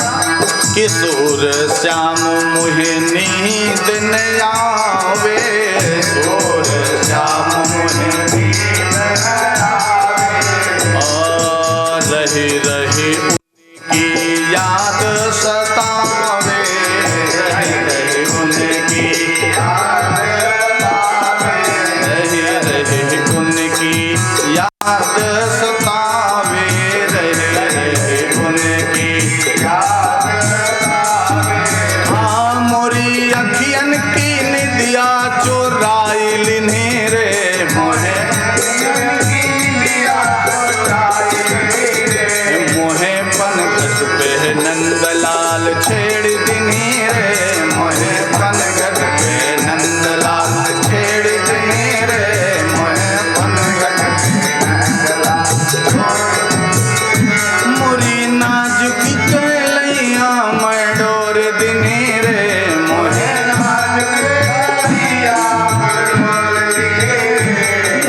कि शोर श्याम मुहे नींद न आवे। शोर श्याम मुहे नींद न आवे। और रही रही उनकी याद सतावे। रही रही उनकी याद सतावे। रही रही उनकी याद सतावे। रही रही उनकी याद सतावे। हाँ मोरी पतियन की निदिया चोराई लिन्हे रे मोहे मोहे पनघट पे नंदलाल छेड़ दिन्हे रे मोहे पनघट पे नंदलाल छेड़ दिन्हे रे मोहे पनघट पे नंदलाल मुरी नाजुक कैलैया मैं डोर दिन्हे रे मोहे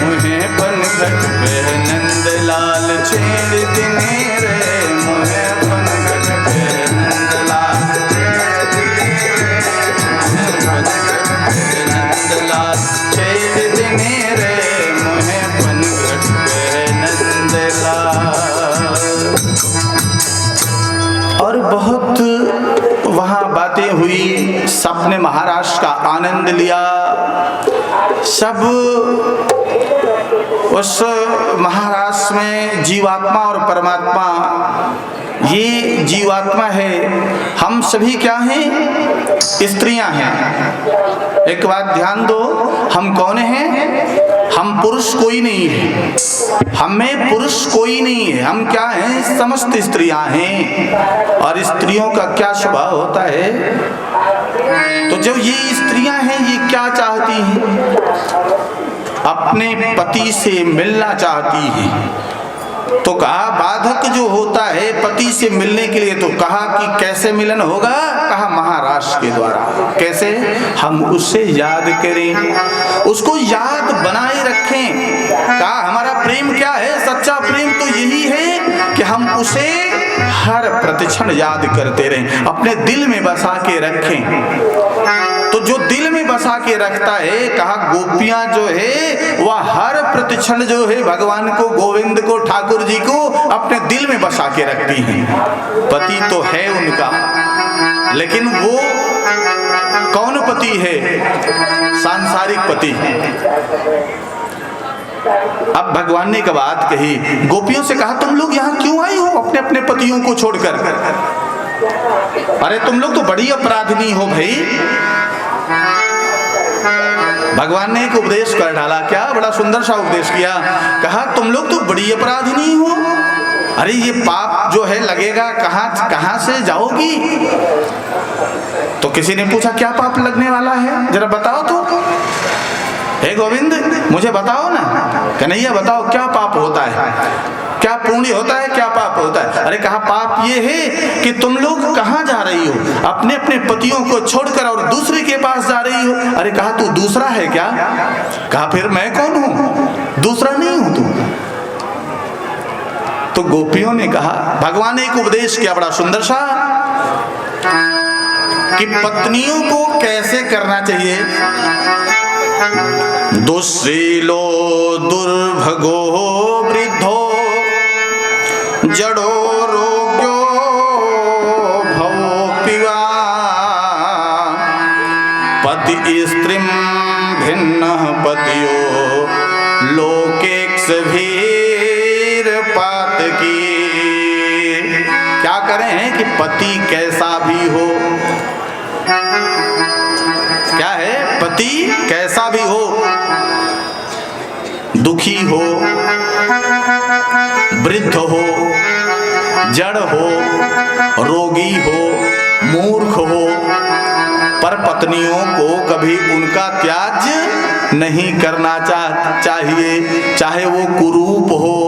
मोहे पनघट पे नंदलाल छेड़ दिन्हे रे मोहे पनघट पे नंदलाल नंदलाल छेड़ दिन्हे रे मोहे पनघट पे नंदलाल। और बहुत वहाँ बातें हुई, सबने महाराष्ट्र का आनंद लिया। सब उस महाराष्ट्र में जीवात्मा और परमात्मा, ये जीवात्मा है, हम सभी क्या हैं? स्त्रियां हैं। एक बात ध्यान दो, हम कौन हैं? हम पुरुष कोई नहीं है, हम में पुरुष कोई नहीं है। हम क्या हैं? समस्त स्त्रियां हैं। और स्त्रियों का क्या स्वभाव होता है? तो जो ये स्त्रियां हैं, ये क्या चाहती हैं? अपने पति से मिलना चाहती हैं। तो कहा बाधक जो होता है पति से मिलने के लिए, तो कहा कि कैसे मिलन होगा? कहा महाराष्ट्र के द्वारा। कैसे? हम उससे याद करें, उसको याद बनाए रखें। कहा हमारा प्रेम क्या है? सच्चा प्रेम तो यही है कि हम उसे हर प्रतिक्षण याद करते रहें, अपने दिल में बसा के रखें। तो जो दिल में बसा के रखता है, कहा गोपियां जो है वह हर प्रतिक्षण जो है भगवान को, गोविंद को, ठाकुर जी को अपने दिल में बसा के रखती हैं। पति तो है उनका, लेकिन वो कौन पति है? सांसारिक पति। अब भगवान ने एक बात कही, गोपियों से कहा तुम लोग यहाँ क्यों आई हो अपने अपने पतियों को छोड़कर? अरे तुम लोग तो बड़ी अपराधिनी हो भाई। भगवान ने एक उपदेश कर डाला। क्या? बड़ा सुंदर सा उपदेश किया। कहा तुम लोग तो बड़ी अपराधिनी हो। अरे ये पाप जो है लगेगा कहाँ से जाओगी? तो किसी ने पूछा क्या पाप लगने वाला है, जरा बताओ तो। हे गोविंद मुझे बताओ ना। कन्हैया बताओ क्या पाप होता है, क्या पुण्य होता है, क्या पाप होता है? अरे कहा पाप ये है कि तुम लोग कहाँ जा रही हो? अपने अपने पतियों को छोड़कर और दूसरे के पास जा रही हो। अरे कहा तू दूसरा है क्या? कहा फिर मैं कौन हूं? दूसरा नहीं हूं तू। तो गोपियों ने कहा, भगवान ने एक उपदेश किया बड़ा सुंदर सा, कि पत्नियों को कैसे करना चाहिए। दुःशीलो दुर्भगो वृद्धो जड़ो रोग्यो भवो पिवा पति स्त्रीम भिन्नः पतियो लोकेक्ष भीर पातकी। क्या करें कि पति कैसा भी हो, क्या है? पति कैसा भी हो, दुखी हो, वृद्ध हो, जड़ हो, रोगी हो, मूर्ख हो, पर पत्नियों को कभी उनका त्याग नहीं करना चाहिए, चाहे वो कुरूप हो।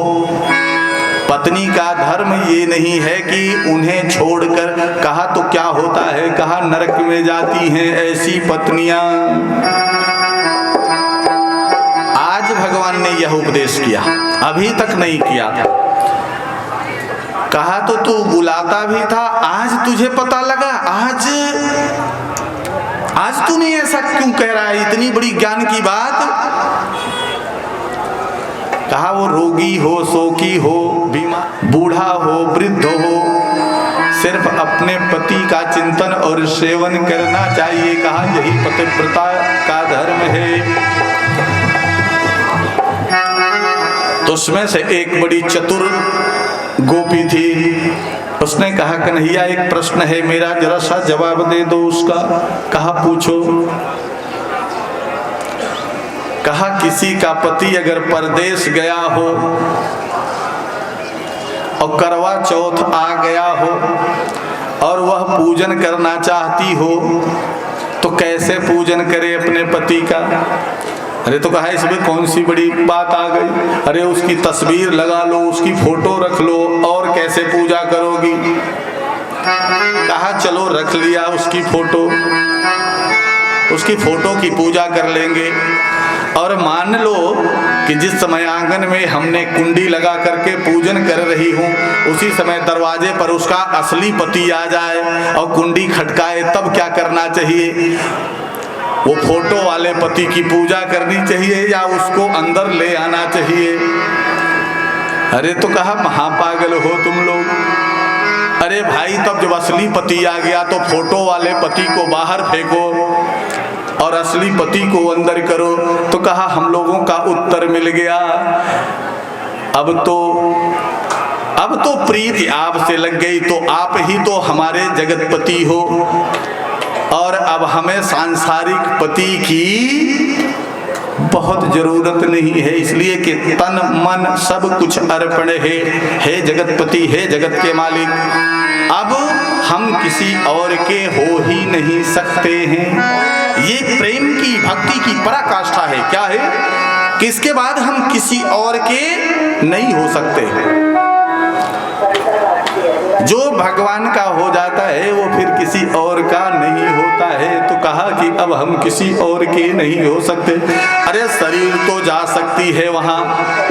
पत्नी का धर्म ये नहीं है कि उन्हें छोड़कर, कहा तो क्या होता है, कहा नरक में जाती हैं ऐसी पत्नियां। आज भगवान ने यह उपदेश किया, अभी तक नहीं किया था। कहा तो तू बुलाता भी था, आज तुझे पता लगा, आज तूने ऐसा क्यों कह रहा है, इतनी बड़ी ज्ञान की बात। कहा वो रोगी हो, शोकी हो, बीमार, बूढ़ा हो, वृद्ध हो, सिर्फ अपने पति का चिंतन और सेवन करना चाहिए। कहा यही पतिव्रता का धर्म है। तो उसमें से एक बड़ी चतुर गोपी थी, उसने कहा कन्हैया एक प्रश्न है मेरा, जरा सा जवाब दे दो उसका। कहा पूछो। कहा किसी का पति अगर परदेश गया हो और करवा चौथ आ गया हो और वह पूजन करना चाहती हो तो कैसे पूजन करे अपने पति का? अरे तो कहा इसमें कौन सी बड़ी बात आ गई? अरे उसकी तस्वीर लगा लो, उसकी फोटो रख लो, और कैसे पूजा करोगी? कहा चलो रख लिया उसकी फोटो, उसकी फोटो की पूजा कर लेंगे। और मान लो कि जिस समय आंगन में हमने कुंडी लगा करके पूजन कर रही हूँ उसी समय दरवाजे पर उसका असली पति आ जाए और कुंडी खटकाए, तब क्या करना चाहिए? वो फोटो वाले पति की पूजा करनी चाहिए या उसको अंदर ले आना चाहिए? अरे तो कहा महापागल हो तुम लोग। अरे भाई तब जब असली पति आ गया तो फोटो वाले पति को बाहर फेंको और असली पति को अंदर करो। तो कहा हम लोगों का उत्तर मिल गया। अब तो प्रीति आपसे लग गई, तो आप ही तो हमारे जगतपति हो और अब हमें सांसारिक पति की बहुत जरूरत नहीं है, इसलिए कि तन मन सब कुछ अर्पण है। हे जगतपति, हे जगत के मालिक, अब हम किसी और के हो ही नहीं सकते हैं। ये प्रेम की भक्ति की पराकाष्ठा है। क्या है कि इसके बाद हम किसी और के नहीं हो सकते। जो भगवान का हो जाता है वो फिर किसी और का नहीं होता है। तो कहा कि अब हम किसी और के नहीं हो सकते। अरे शरीर तो जा सकती है वहां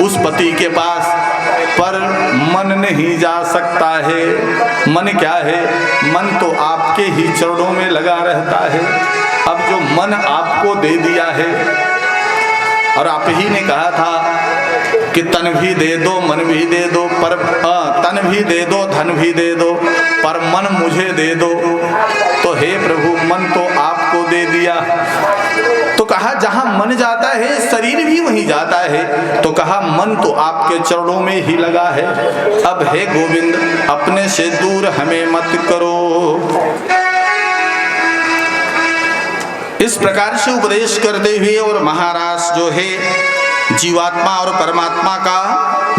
उस पति के पास, पर मन नहीं जा सकता है। मन क्या है? मन तो आपके ही चरणों में लगा रहता है। अब जो मन आपको दे दिया है, और आप ही ने कहा था कि तन भी दे दो मन भी दे दो, पर तन भी दे दो धन भी दे दो, पर मन मुझे दे दो। तो हे प्रभु मन तो आपको दे दिया। तो कहा जहां मन जाता है शरीर भी वहीं जाता है। तो कहा मन तो आपके चरणों में ही लगा है। अब हे गोविंद अपने से दूर हमें मत करो। इस प्रकार से उपदेश करते हुए और महाराज जो है जीवात्मा और परमात्मा का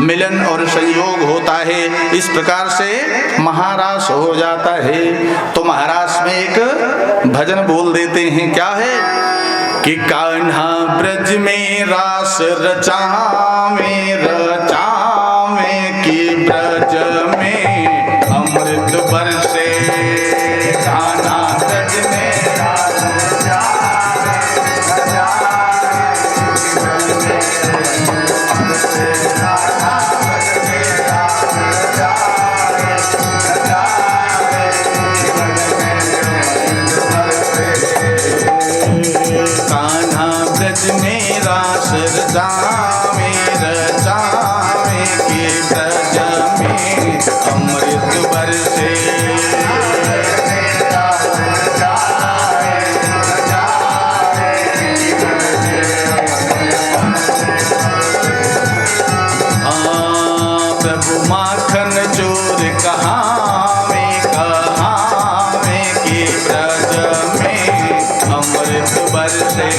मिलन और संयोग होता है, इस प्रकार से महारास हो जाता है। तो महारास में एक भजन बोल देते हैं। क्या है कि कान्हा ब्रज में रास रचावे रचावे कि ब्रज में अमृत बरसे। कान्हा ब्रज में रचावे रचावे के ब्रज में अमृत बरसे। प्रभु माखन चोर कहावे कहावे के ब्रज में अमृत बरसे।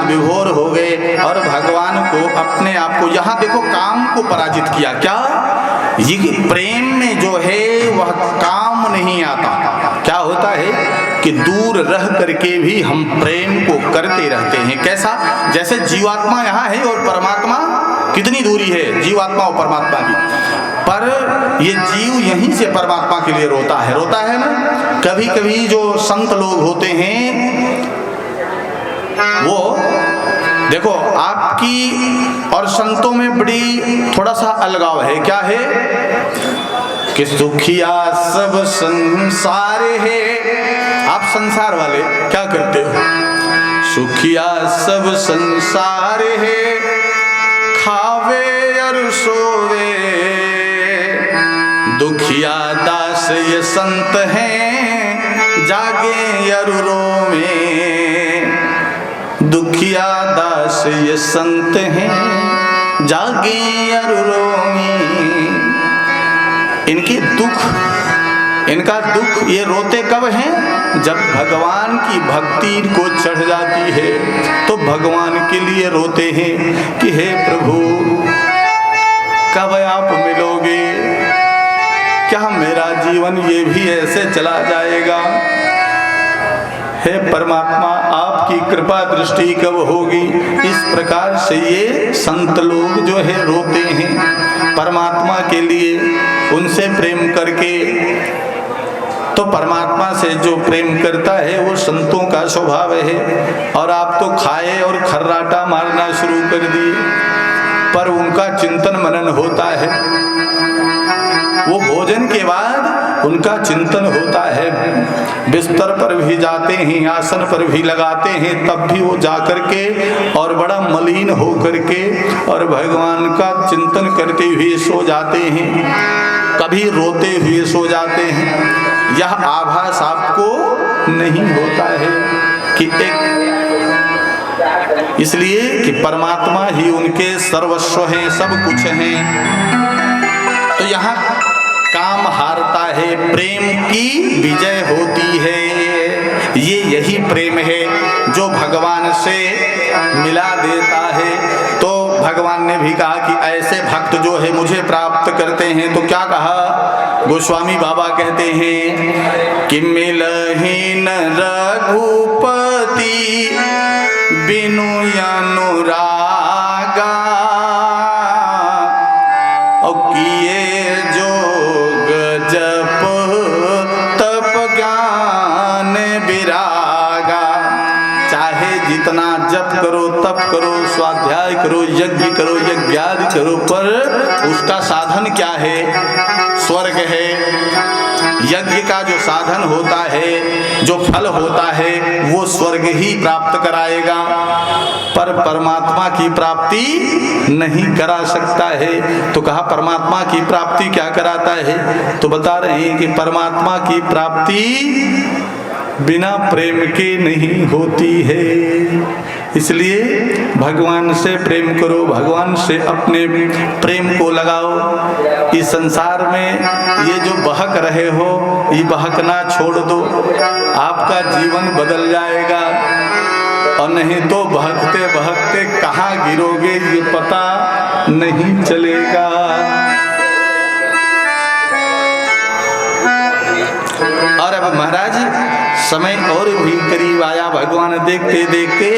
विभोर हो गए और भगवान को अपने आप को, यहाँ देखो काम को पराजित किया। क्या ये कि प्रेम में जो है वह काम नहीं आता। क्या होता है कि दूर रह करके भी हम प्रेम को करते रहते हैं। कैसा? जैसे जीवात्मा यहाँ है और परमात्मा कितनी दूरी है जीवात्मा और परमात्मा की, पर ये जीव यहीं से परमात्मा के लिए रोता है ना। कभी कभी जो संत लोग होते हैं वो देखो आपकी और संतों में बड़ी थोड़ा सा अलगाव है। क्या है कि सुखिया सब संसार है। आप संसार वाले क्या करते हो? सुखिया सब संसार है, खावे और सोवे, दुखिया दास ये संत हैं, जागे और रोवे। दुखिया दास ये संत हैं, जागे और रोवे। इनका दुख ये रोते कब हैं? जब भगवान की भक्ति को चढ़ जाती है तो भगवान के लिए रोते हैं कि हे प्रभु कब आप मिलोगे? क्या मेरा जीवन ये भी ऐसे चला जाएगा? हे परमात्मा आपकी कृपा दृष्टि कब होगी? इस प्रकार से ये संत लोग जो है रोते हैं परमात्मा के लिए, उनसे प्रेम करके। तो परमात्मा से जो प्रेम करता है वो संतों का स्वभाव है। और आप तो खाए और खर्राटा मारना शुरू कर दिए, पर उनका चिंतन मनन होता है। वो भोजन के बाद उनका चिंतन होता है। बिस्तर पर भी जाते हैं, आसन पर भी लगाते हैं, तब भी वो जाकर के और बड़ा मलिन हो करके और भगवान का चिंतन करते हुए सो जाते हैं, कभी रोते हुए सो जाते हैं। यह आभास आपको नहीं होता है कि इसलिए कि परमात्मा ही उनके सर्वस्व हैं, सब कुछ हैं। तो यहाँ काम हारता है, प्रेम की विजय होती है। यही प्रेम है जो भगवान से मिला देता है। तो भगवान ने भी कहा कि ऐसे भक्त जो है मुझे प्राप्त करते हैं। तो क्या कहा? गोस्वामी बाबा कहते हैं कि मिलहि न रघुपति बिनु अनुरागा, और किए जोग जप तप ज्ञान विरागा। चाहे जितना जप करो, तप करो, स्वाध्याय करो, यज्ञ करो, यज्ञादि करो, पर उसका साधन क्या है? स्वर्ग है। यज्ञ का जो साधन होता है, जो फल होता है, वो स्वर्ग ही प्राप्त कराएगा, पर परमात्मा की प्राप्ति नहीं करा सकता है। तो कहा परमात्मा की प्राप्ति क्या कराता है? तो बता रहे हैं कि परमात्मा की प्राप्ति बिना प्रेम के नहीं होती है। इसलिए भगवान से प्रेम करो, भगवान से अपने प्रेम को लगाओ। इस संसार में ये जो बहक रहे हो, ये बहकना छोड़ दो, आपका जीवन बदल जाएगा। और नहीं तो बहकते बहकते कहाँ गिरोगे ये पता नहीं चलेगा। और अब महाराज समय और भी करीब आया। भगवान देखते देखते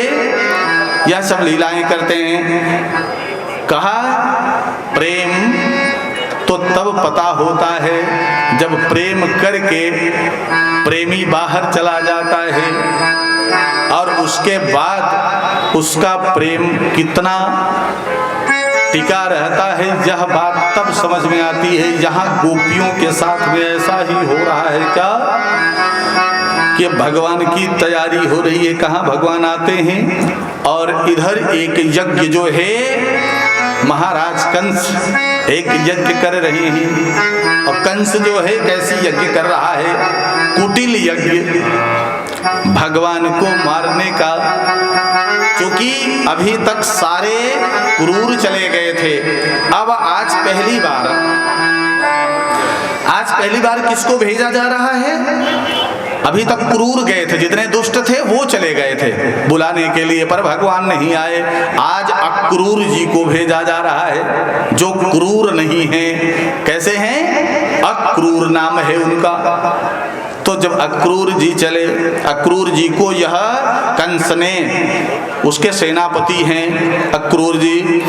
यह सब लीलाएं करते हैं। कहा प्रेम तो तब पता होता है जब प्रेम करके प्रेमी बाहर चला जाता है, और उसके बाद उसका प्रेम कितना टिका रहता है यह बात तब समझ में आती है। यहाँ गोपियों के साथ में ऐसा ही हो रहा है क्या कि भगवान की तैयारी हो रही है। कहाँ भगवान आते हैं और इधर एक यज्ञ जो है महाराज कंस एक यज्ञ कर रहे हैं। और कंस जो है कैसी यज्ञ कर रहा है? कुटिल यज्ञ, भगवान को मारने का। क्योंकि अभी तक सारे क्रूर चले गए थे, अब आज पहली बार किसको भेजा जा रहा है? अभी तक क्रूर गए थे, जितने दुष्ट थे वो चले गए थे बुलाने के लिए, पर भगवान नहीं आए। आज अक्रूर जी को भेजा जा रहा है, जो क्रूर नहीं है। कैसे हैं? अक्रूर नाम है उनका। तो जब अक्रूर जी चले, अक्रूर जी को यह कंस ने, उसके सेनापति हैं अक्रूर जी,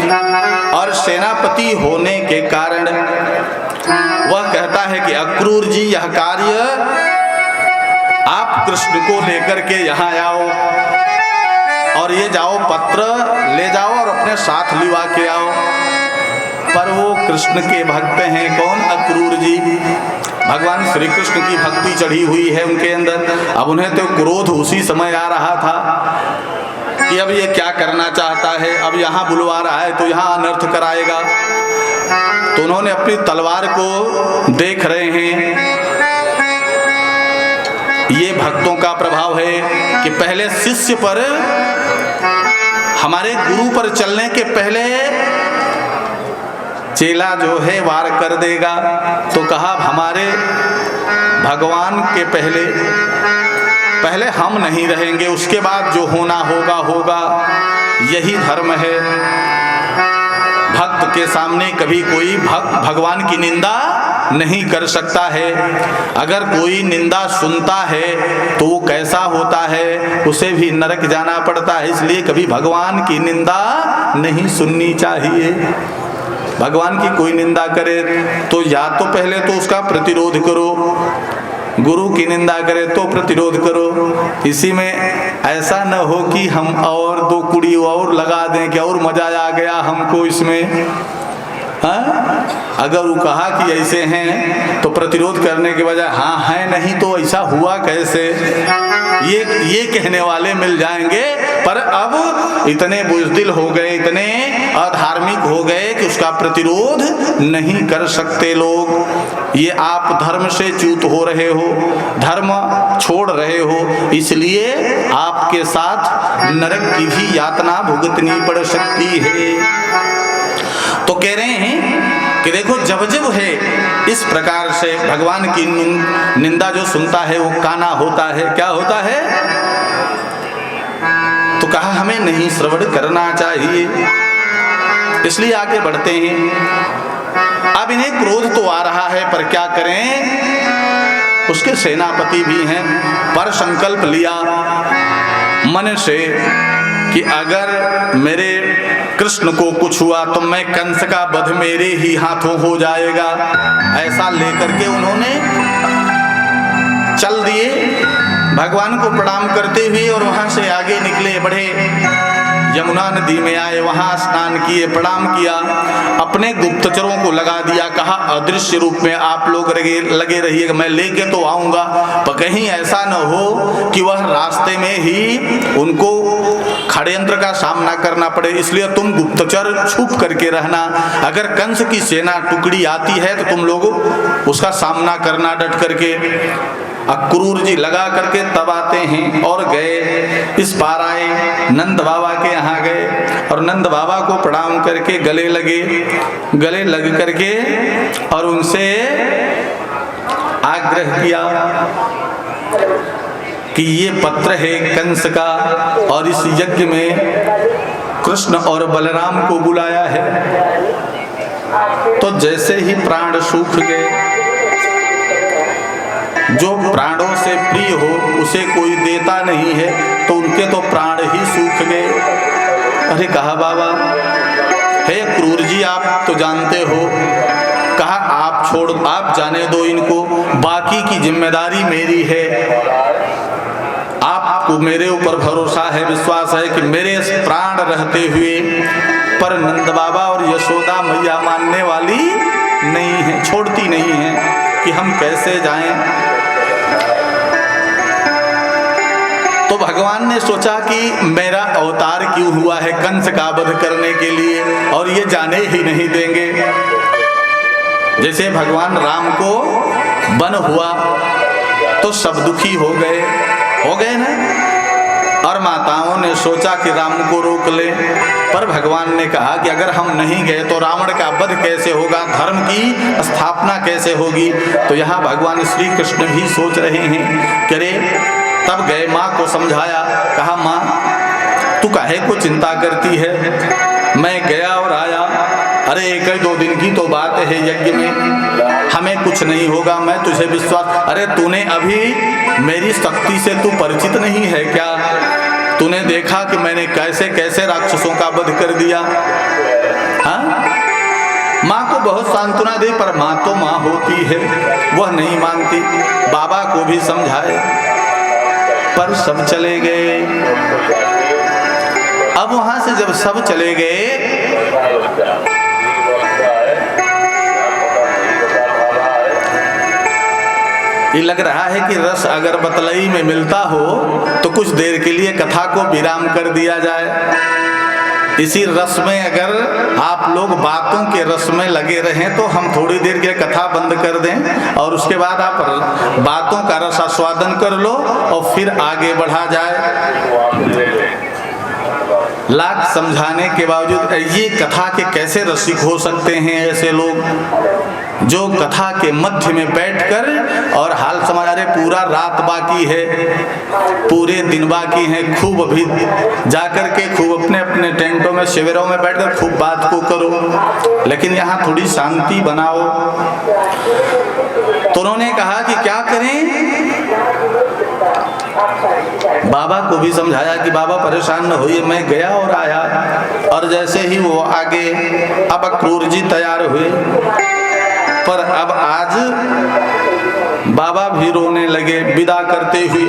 और सेनापति होने के कारण वह कहता है कि अक्रूर जी यह कार्य आप कृष्ण को लेकर के यहाँ आओ, और ये जाओ पत्र ले जाओ और अपने साथ लिवा के आओ। पर वो कृष्ण के भक्त हैं। कौन? अक्रूर जी। भगवान श्री कृष्ण की भक्ति चढ़ी हुई है उनके अंदर। अब उन्हें तो क्रोध उसी समय आ रहा था कि अब ये क्या करना चाहता है, अब यहाँ बुलवा रहा है तो यहाँ अनर्थ कराएगा। तो उन्होंने अपनी तलवार को देख रहे हैं। ये भक्तों का प्रभाव है कि पहले शिष्य पर, हमारे गुरु पर चलने के पहले चेला जो है वार कर देगा। तो कहा हमारे भगवान के पहले हम नहीं रहेंगे, उसके बाद जो होना होगा होगा। यही धर्म है। भक्त के सामने कभी कोई भक्त भगवान की निंदा नहीं कर सकता है। अगर कोई निंदा सुनता है तो वो कैसा होता है, उसे भी नरक जाना पड़ता है। इसलिए कभी भगवान की निंदा नहीं सुननी चाहिए। भगवान की कोई निंदा करे तो या तो पहले तो उसका प्रतिरोध करो, गुरु की निंदा करे तो प्रतिरोध करो। इसी में ऐसा न हो कि हम और दो कुड़ी और लगा दें कि और मजा आ गया हमको इसमें। हाँ? अगर वो कहा कि ऐसे हैं तो प्रतिरोध करने के बजाय हाँ है, नहीं तो ऐसा हुआ कैसे, ये कहने वाले मिल जाएंगे। पर अब इतने बुज़दिल हो गए, इतने अधार्मिक हो गए कि उसका प्रतिरोध नहीं कर सकते लोग। ये आप धर्म से च्युत हो रहे हो, धर्म छोड़ रहे हो, इसलिए आपके साथ नरक की भी यातना भुगतनी पड़ सकती है। तो कह रहे हैं कि देखो जब जब है इस प्रकार से भगवान की निंदा जो सुनता है वो काना होता है। क्या होता है? तो कहा हमें नहीं श्रवण करना चाहिए। इसलिए आगे बढ़ते हैं। अब इन्हें क्रोध तो आ रहा है, पर क्या करें? उसके सेनापति भी हैं, पर संकल्प लिया मन से कि अगर मेरे कृष्ण को कुछ हुआ तो मैं कंस का वध मेरे ही हाथों हो जाएगा। ऐसा लेकर के उन्होंने चल दिए भगवान को प्रणाम करते हुए, और वहां से आगे निकले, बढ़े, यमुना नदी में आए, वहां स्नान किए, प्रणाम किया, अपने गुप्तचरों को लगा दिया। कहा अदृश्य रूप में आप लोग लगे रहिएगा, मैं लेके तो आऊंगा, पर कहीं ऐसा न हो कि वह रास्ते में ही उनको षड्यंत्र का सामना करना पड़े। इसलिए तुम गुप्तचर छुप करके रहना। अगर कंस की सेना टुकड़ी आती है तो तुम लोग उसका सामना करना डट करके। अक्रूर जी लगा करके तब आते हैं और गए, इस पार आए, नंद बाबा के यहाँ गए और नंद बाबा को प्रणाम करके गले लग करके और उनसे आग्रह किया कि ये पत्र है कंस का, और इस यज्ञ में कृष्ण और बलराम को बुलाया है। तो जैसे ही प्राण सूख गए, जो प्राणों से प्रिय हो उसे कोई देता नहीं है, तो उनके तो प्राण ही सूख गए। अरे कहा बाबा, हे क्रूर जी आप तो जानते हो। कहा आप जाने दो इनको, बाकी की जिम्मेदारी मेरी है। आपको मेरे ऊपर भरोसा है, विश्वास है कि मेरे प्राण रहते हुए, पर नंद बाबा और यशोदा मैया मानने वाली नहीं है, छोड़ती नहीं है कि हम कैसे जाएं। तो भगवान ने सोचा कि मेरा अवतार क्यों हुआ है कंस का वध करने के लिए, और ये जाने ही नहीं देंगे। जैसे भगवान राम को वन हुआ तो सब दुखी हो गए ना। और माताओं ने सोचा कि राम को रोक ले, पर भगवान ने कहा कि अगर हम नहीं गए तो रावण का वध कैसे होगा, धर्म की स्थापना कैसे होगी। तो यहाँ भगवान श्री कृष्ण भी सोच रहे हैं। करे तब गए, माँ को समझाया, कहा माँ तू काहे को चिंता करती है, मैं गया और आया, अरे 1-2 दिन की तो बात है, यज्ञ में हमें कुछ नहीं होगा, मैं तुझे विश्वास। अरे तूने अभी मेरी शक्ति से तू परिचित नहीं है क्या? तूने देखा कि मैंने कैसे कैसे राक्षसों का वध कर दिया। हाँ, माँ को बहुत सांत्वना दी, पर माँ तो माँ होती है, वह नहीं मानती। बाबा को भी समझाए, पर सब चले गए। अब वहां से जब सब चले गए, ये लग रहा है कि रस अगर बतलई में मिलता हो तो कुछ देर के लिए कथा को विराम कर दिया जाए। इसी रस में अगर आप लोग बातों के रस में लगे रहें तो हम थोड़ी देर के कथा बंद कर दें और उसके बाद आप बातों का रस आस्वादन कर लो और फिर आगे बढ़ा जाए। लाख समझाने के बावजूद ये कथा के कैसे रसिक हो सकते हैं ऐसे लोग जो कथा के मध्य में बैठकर और हाल समाचार, पूरा रात बाकी है, पूरे दिन बाकी है, खूब अभी जाकर के खूब अपने अपने टेंटों में शिविरों में बैठकर खूब बात को करो, लेकिन यहाँ थोड़ी शांति बनाओ। तो उन्होंने कहा कि क्या करें। बाबा को भी समझाया कि बाबा परेशान न होइए, मैं गया और आया। और जैसे ही वो आगे, अब अक्रूर जी तैयार हुए, पर अब आज बाबा भी रोने लगे विदा करते हुए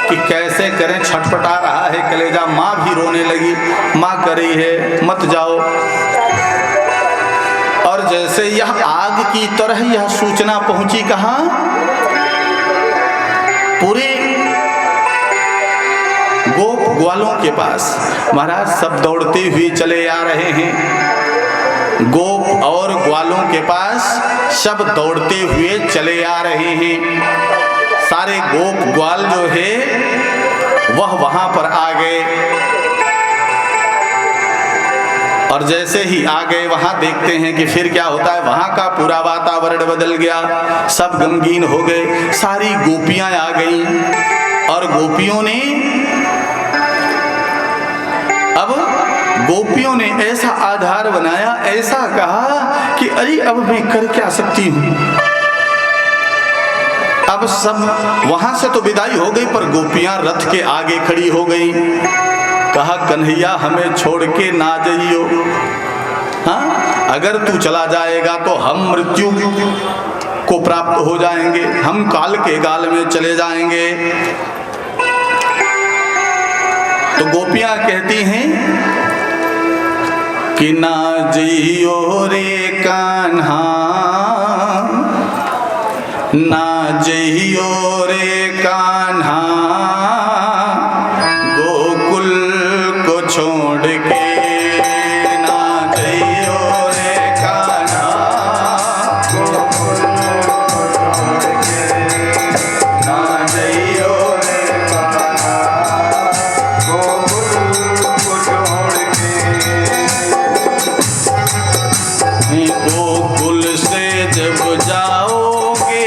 कि कैसे करें, छटपटा रहा है कलेजा। माँ भी रोने लगी, माँ कर रही है मत जाओ। और जैसे यह आग की तरह यह सूचना पहुंची कहाँ, पूरे गोप ग्वालों के पास। महाराज सब दौड़ते हुए चले आ रहे हैं, गोप और ग्वालों के पास सब दौड़ते हुए चले आ रहे हैं। सारे गोप ग्वाल जो है वह वहां पर आ गए और जैसे ही आ गए वहां देखते हैं कि फिर क्या होता है। वहां का पूरा वातावरण बदल गया, सब गमगीन हो गए, सारी गोपियां आ गई और गोपियों ने ऐसा आधार बनाया, ऐसा कहा कि अरे अब मैं कर क्या सकती हूँ। अब सब वहां से तो विदाई हो गई, पर गोपियां रथ के आगे खड़ी हो गई। कहा कन्हैया हमें छोड़ के ना जाइयो, हाँ अगर तू चला जाएगा तो हम मृत्यु को प्राप्त हो जाएंगे, हम काल के गाल में चले जाएंगे। तो गोपियां कहती हैं कि ना जियो रे कान्हा, ना जियो रे कान्हा, गोकुल को छोड़ के ना जियो रे कान्हा, गोकुल को छोड़ के ना जियो रे कान्हा, गोकुल को छोड़ के। गोकुल से जब जाओगे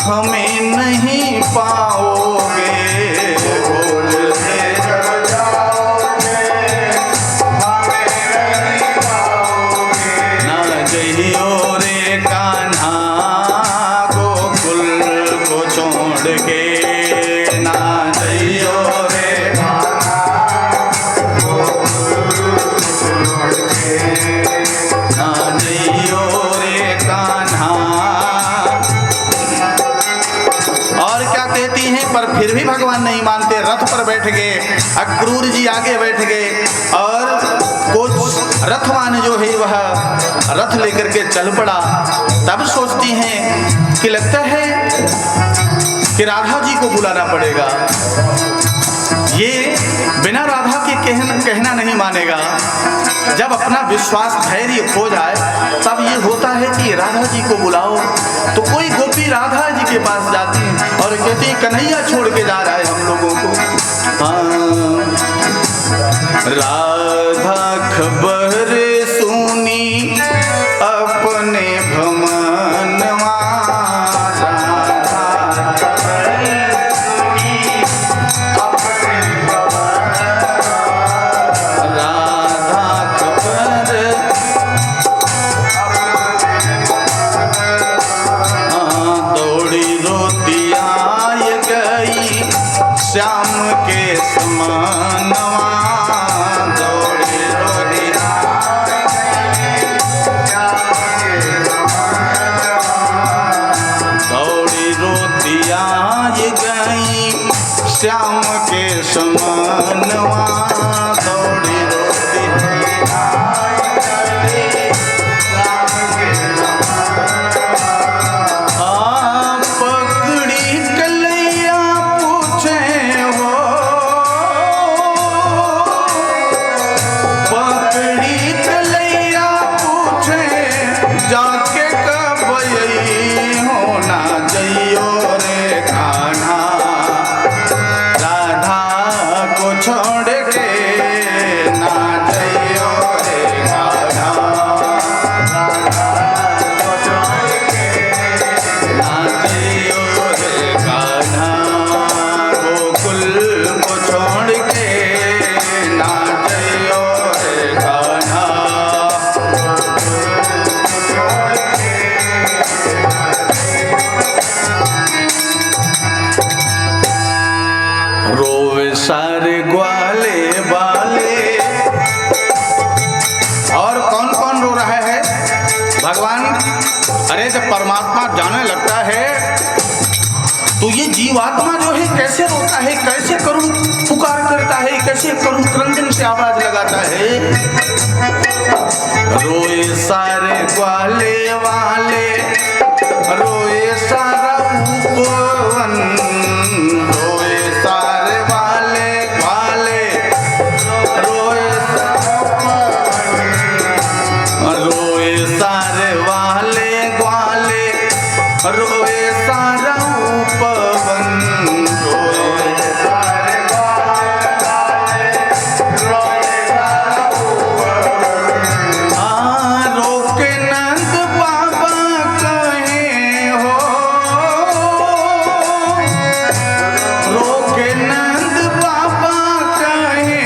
हमें नहीं पाओगे, गोकुल से जब जाओगे हमें नहीं पाओगे। ना जइयो रे कान्हा गोकुल को छोड़ के, ना जइयो रे कान्हा गोकुल को छोड़ के, ना जइयो रे कान्हा। और क्या कहती हैं, पर फिर भी भगवान नहीं मानते, रथ पर बैठ गए, अक्रूर जी आगे बैठ गए और कुछ रथवान जो है वह रथ लेकर के चल पड़ा। तब सोचती हैं कि लगता है कि राधा जी को बुलाना पड़ेगा, ये बिना राधा के कहना नहीं मानेगा। जब अपना विश्वास धैर्य खो जाए तब ये होता है कि राधा जी को बुलाओ। तो कोई गोपी राधा जी के पास जाती है और कहती है कन्हैया छोड़ के जा रहा है हम लोगों को। हाँ, राधा खबर सुनी अपने भमनवा, श्याम के समानवा, दौड़ी रोतिया गई श्याम के समानवा, दौड़ी सारे ग्वाले बाले। और कौन कौन रो रहा है भगवान? अरे जब परमात्मा जाने लगता है तो ये जीवात्मा जो है कैसे रोता है, कैसे करूं पुकार करता है, कैसे करूं क्रंदन से आवाज लगाता है। रोए सारे ग्वाले वाले, रोए सारा उपवन, रोए सारे वाले वाले, रोए सारे वाले ग्वाले, रोए सारा उपवन, रोए सारे ग्वाले, रोए सारा उपवन। रोके नंद बाबा कहे हो, रोके नंद बाबा कहे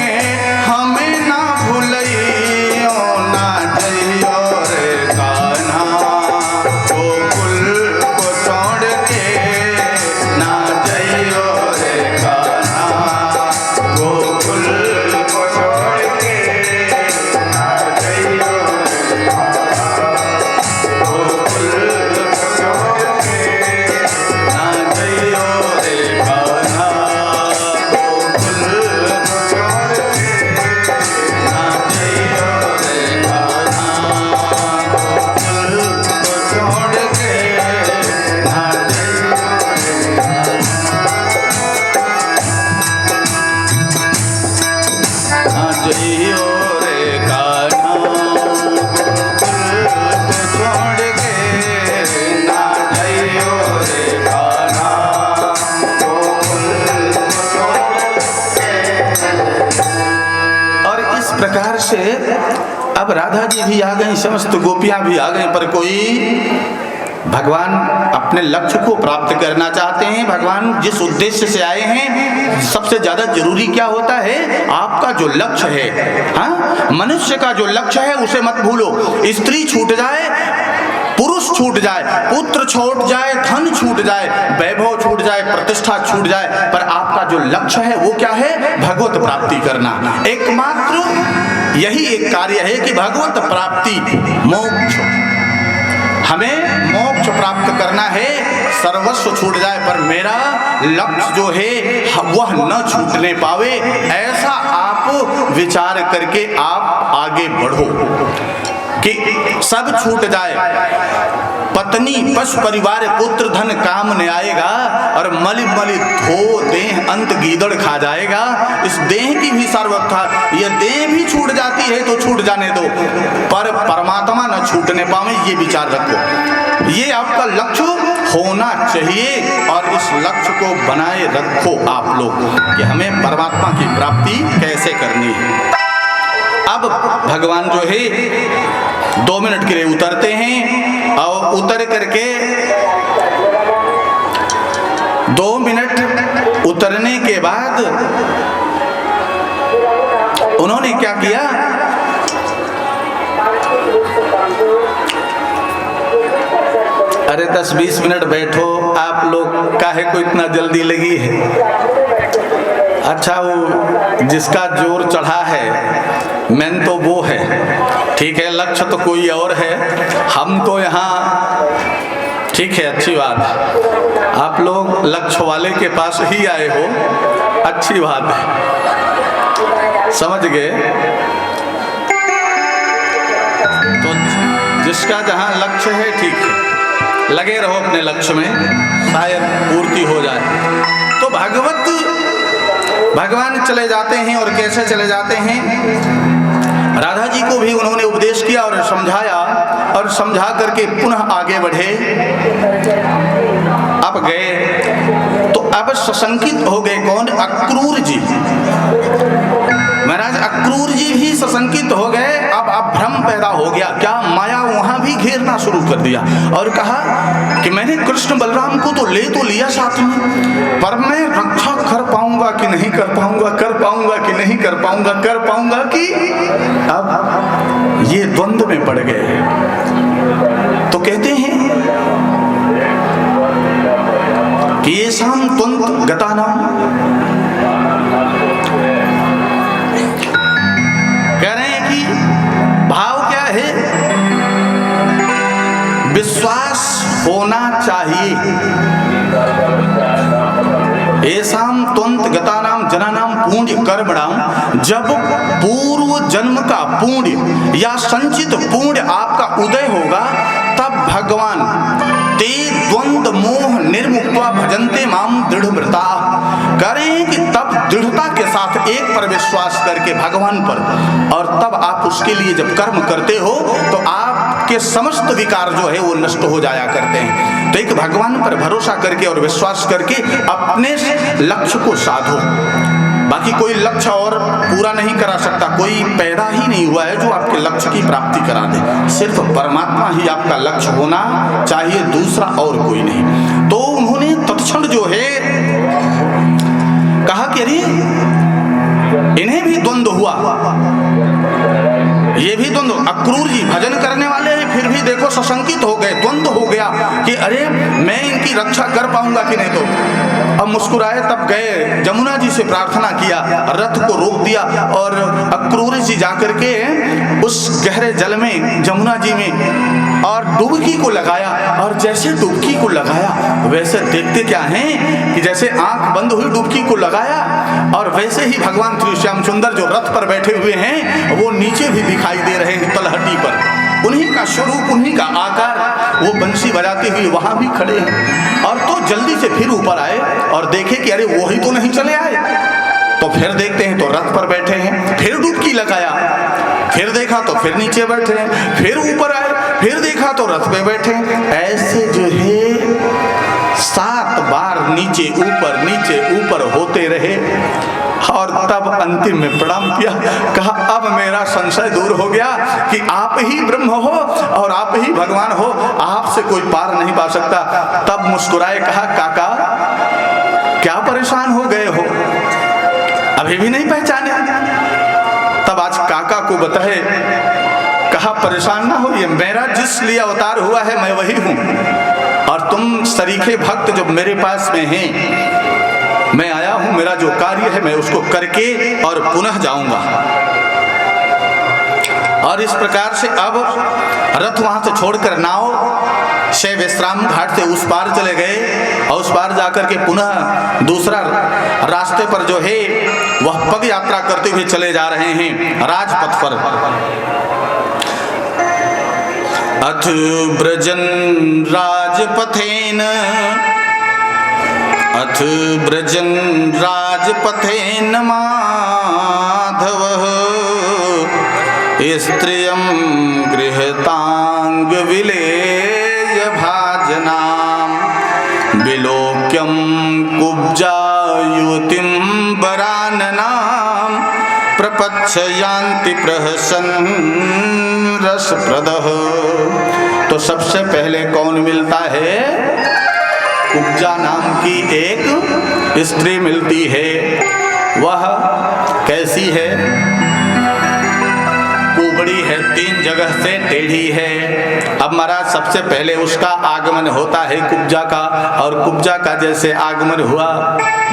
हमें ना भूलियो ना जइयो रे कान्हा, गोकुल को छोड़ के ना जइयो रे कान्हा, गोकुल को छोड़ के ना जइयो रे कान्हा, गोकुल को छोड़ के ना जइयो रे कान्हा, गोकुल को छोड़ के ना जइयो रे कान्हा, गोकुल को छोड़ के ना जइयो रे कान्हा, गोकुल को छोड़ के ना जइयो रे कान्हा, गोकुल को छोड़ के। और इस प्रकार से अब राधा जी भी आ गई, समस्त गोपियां भी आ गई, पर कोई भगवान अपने लक्ष्य को प्राप्त करना चाहते हैं। भगवान जिस उद्देश्य से आए हैं, सबसे ज्यादा जरूरी क्या होता है? आपका जो लक्ष्य है, हाँ, मनुष्य का जो लक्ष्य है उसे मत भूलो। स्त्री छूट जाए, पुरुष छूट जाए, पुत्र छूट जाए, धन छूट जाए, वैभव छूट जाए, प्रतिष्ठा छूट जाए, पर आपका जो लक्ष्य है वो क्या है? भगवत प्राप्ति करना। एकमात्र यही एक कार्य है कि भगवत प्राप्ति, मोक्ष, हमें मोक्ष प्राप्त करना है। सर्वस्व छूट जाए पर मेरा लक्ष्य जो है वह न छूटने पावे, ऐसा आप विचार करके आप आगे बढ़ो। कि सब छूट जाए पत्नी पशु परिवार पुत्र धन काम न आएगा, और मलि मलि धो देह अंत गीदड़ खा जाएगा। इस देह की भी सार्वथा, ये देह भी छूट जाती है तो छूट जाने दो, पर परमात्मा न छूटने पावे, ये विचार रखो। ये आपका लक्ष्य होना चाहिए, और इस लक्ष्य को बनाए रखो आप लोग कि हमें परमात्मा की प्राप्ति कैसे करनी है। अब भगवान जो है 2 मिनट के लिए उतरते हैं, और उतर करके 2 मिनट उतरने के बाद उन्होंने क्या किया, अरे 10-20 मिनट बैठो आप लोग, काहे को इतना जल्दी लगी है। अच्छा, वो जिसका जोर चढ़ा है मैन तो वो है, ठीक है, लक्ष्य तो कोई और है, हम तो यहाँ, ठीक है, अच्छी बात, आप लोग लक्ष्य वाले के पास ही आए हो, अच्छी बात है, समझ गए। तो जिसका जहाँ लक्ष्य है ठीक है, लगे रहो अपने लक्ष्य में, शायद पूर्ति हो जाए। तो भगवान चले जाते हैं, और कैसे चले जाते हैं, राधा जी को भी उन्होंने उपदेश किया और समझाया, और समझा करके पुनः आगे बढ़े। अब गए तो अब सशंकित हो गए, कौन, अक्रूर जी, महाराज अक्रूर जी भी सशंकित हो गए। अब भ्रम पैदा हो गया, क्या माया वहां भी घेरना शुरू कर दिया, और कहा कि मैंने कृष्ण बलराम को तो लिया साथ में, पर मैं रक्षा कर पाऊंगा कि नहीं कर पाऊंगा, कर पाऊंगा कि नहीं कर पाऊंगा, कर पाऊंगा कि, अब ये द्वंद्व में पड़ गए। तो कहते हैं कि ये शाम द्वंद्व गतानाम, कह रहे हैं कि भाव क्या है, विश्वास होना चाहिए। ऐसाम त्वंत गतानाम जनानाम पुण्य कर्मणाम, जब पूर्व जन्म का पुण्य या संचित पुण्य आपका उदय होगा, तब भगवान ते द्वंद्व मोह निर्मुक्त्वा भजन्ते माम दृढ़व्रता, करें कि तब दृढ़ता के साथ एक पर विश्वास करके भगवान पर, और तब आप उसके लिए जब कर्म करते हो तो आपके समस्त विकार जो है वो नष्ट हो जाया करते हैं। तो एक भगवान पर भरोसा करके और विश्वास करके अपने लक्ष्य को साधो। बाकी कोई लक्ष्य और पूरा नहीं करा सकता, कोई पैदा ही नहीं हुआ है जो आपके लक्ष्य की प्राप्ति करा दे, सिर्फ परमात्मा ही आपका लक्ष्य होना चाहिए, दूसरा और कोई नहीं। तो उन्होंने तत्क्षण जो है कहा कि अरे इन्हें भी द्वंद्व हुआ, ये भी द्वंद्व, अक्रूर जी भजन करने वाले हैं फिर भी देखो सशंकित हो गए, द्वंद्व हो गया कि अरे मैं इनकी रक्षा कर पाऊंगा कि नहीं। तो अब मुस्कुराए, तब गए जमुना जी से प्रार्थना किया, रथ को रोक दिया, और अक्रूर जी जाकर के उस गहरे जल में जमुना जी में और डुबकी को लगाया, और जैसे डुबकी को लगाया वैसे देखते क्या हैं कि जैसे आंख बंद हुई डुबकी को लगाया, और वैसे ही भगवान श्री श्याम सुंदर जो रथ पर बैठे हुए हैं वो नीचे भी दिखाई दे रहे हैं तलहटी पर, उन्हीं का स्वरूप, उन्हीं का आकार, वो बंसी बजाते हुए वहां भी खड़े हैं। और तो जल्दी से फिर ऊपर आए और देखे कि अरे वो ही तो नहीं चले आए, तो फिर देखते हैं तो रथ पर बैठे हैं, फिर डुबकी लगाया, फिर देखा तो फिर नीचे बैठे हैं, फिर ऊपर आए, फिर देखा तो रथ पे बैठे हैं। ऐसे जो है 7 बार नीचे ऊपर होते रहे, और तब अंतिम में प्रणाम किया, कहा अब मेरा संशय दूर हो गया कि आप ही ब्रह्म हो और आप ही भगवान हो, आपसे कोई पार नहीं पा सकता। तब मुस्कुराए, कहा काका क्या परेशान हो गए हो, अभी भी नहीं पहचाने। तब आज काका को बताए, कहा परेशान ना हो, ये मेरा जिस लिए अवतार हुआ है मैं वही हूं, और तुम सरीखे भक्त जो मेरे पास में हैं, मैं आया हूं, मेरा जो कार्य है मैं उसको करके और पुनः जाऊंगा। और इस प्रकार से अब रथ वहां से छोड़कर नाव से विश्राम घाट से उस पार चले गए, और उस पार जाकर के पुनः दूसरा रास्ते पर जो है वह पग यात्रा करते हुए चले जा रहे हैं राजपथ पर। अथ ब्रजन राजपथेन, अथ ब्रजन राजपथेन माधवः स्त्रियं गृहतांग विलेय भाजनां विलोक्यं कुब्जा युवतिं वराननां प्रपच्छयान्ति प्रहसन रसप्रदः। तो सबसे पहले कौन मिलता है? कुब्जा नाम की एक स्त्री मिलती है। वह कैसी है? कुबड़ी है, 3 जगह से टेढ़ी है। अब महाराज सबसे पहले उसका आगमन होता है कुब्जा का, और कुब्जा का जैसे आगमन हुआ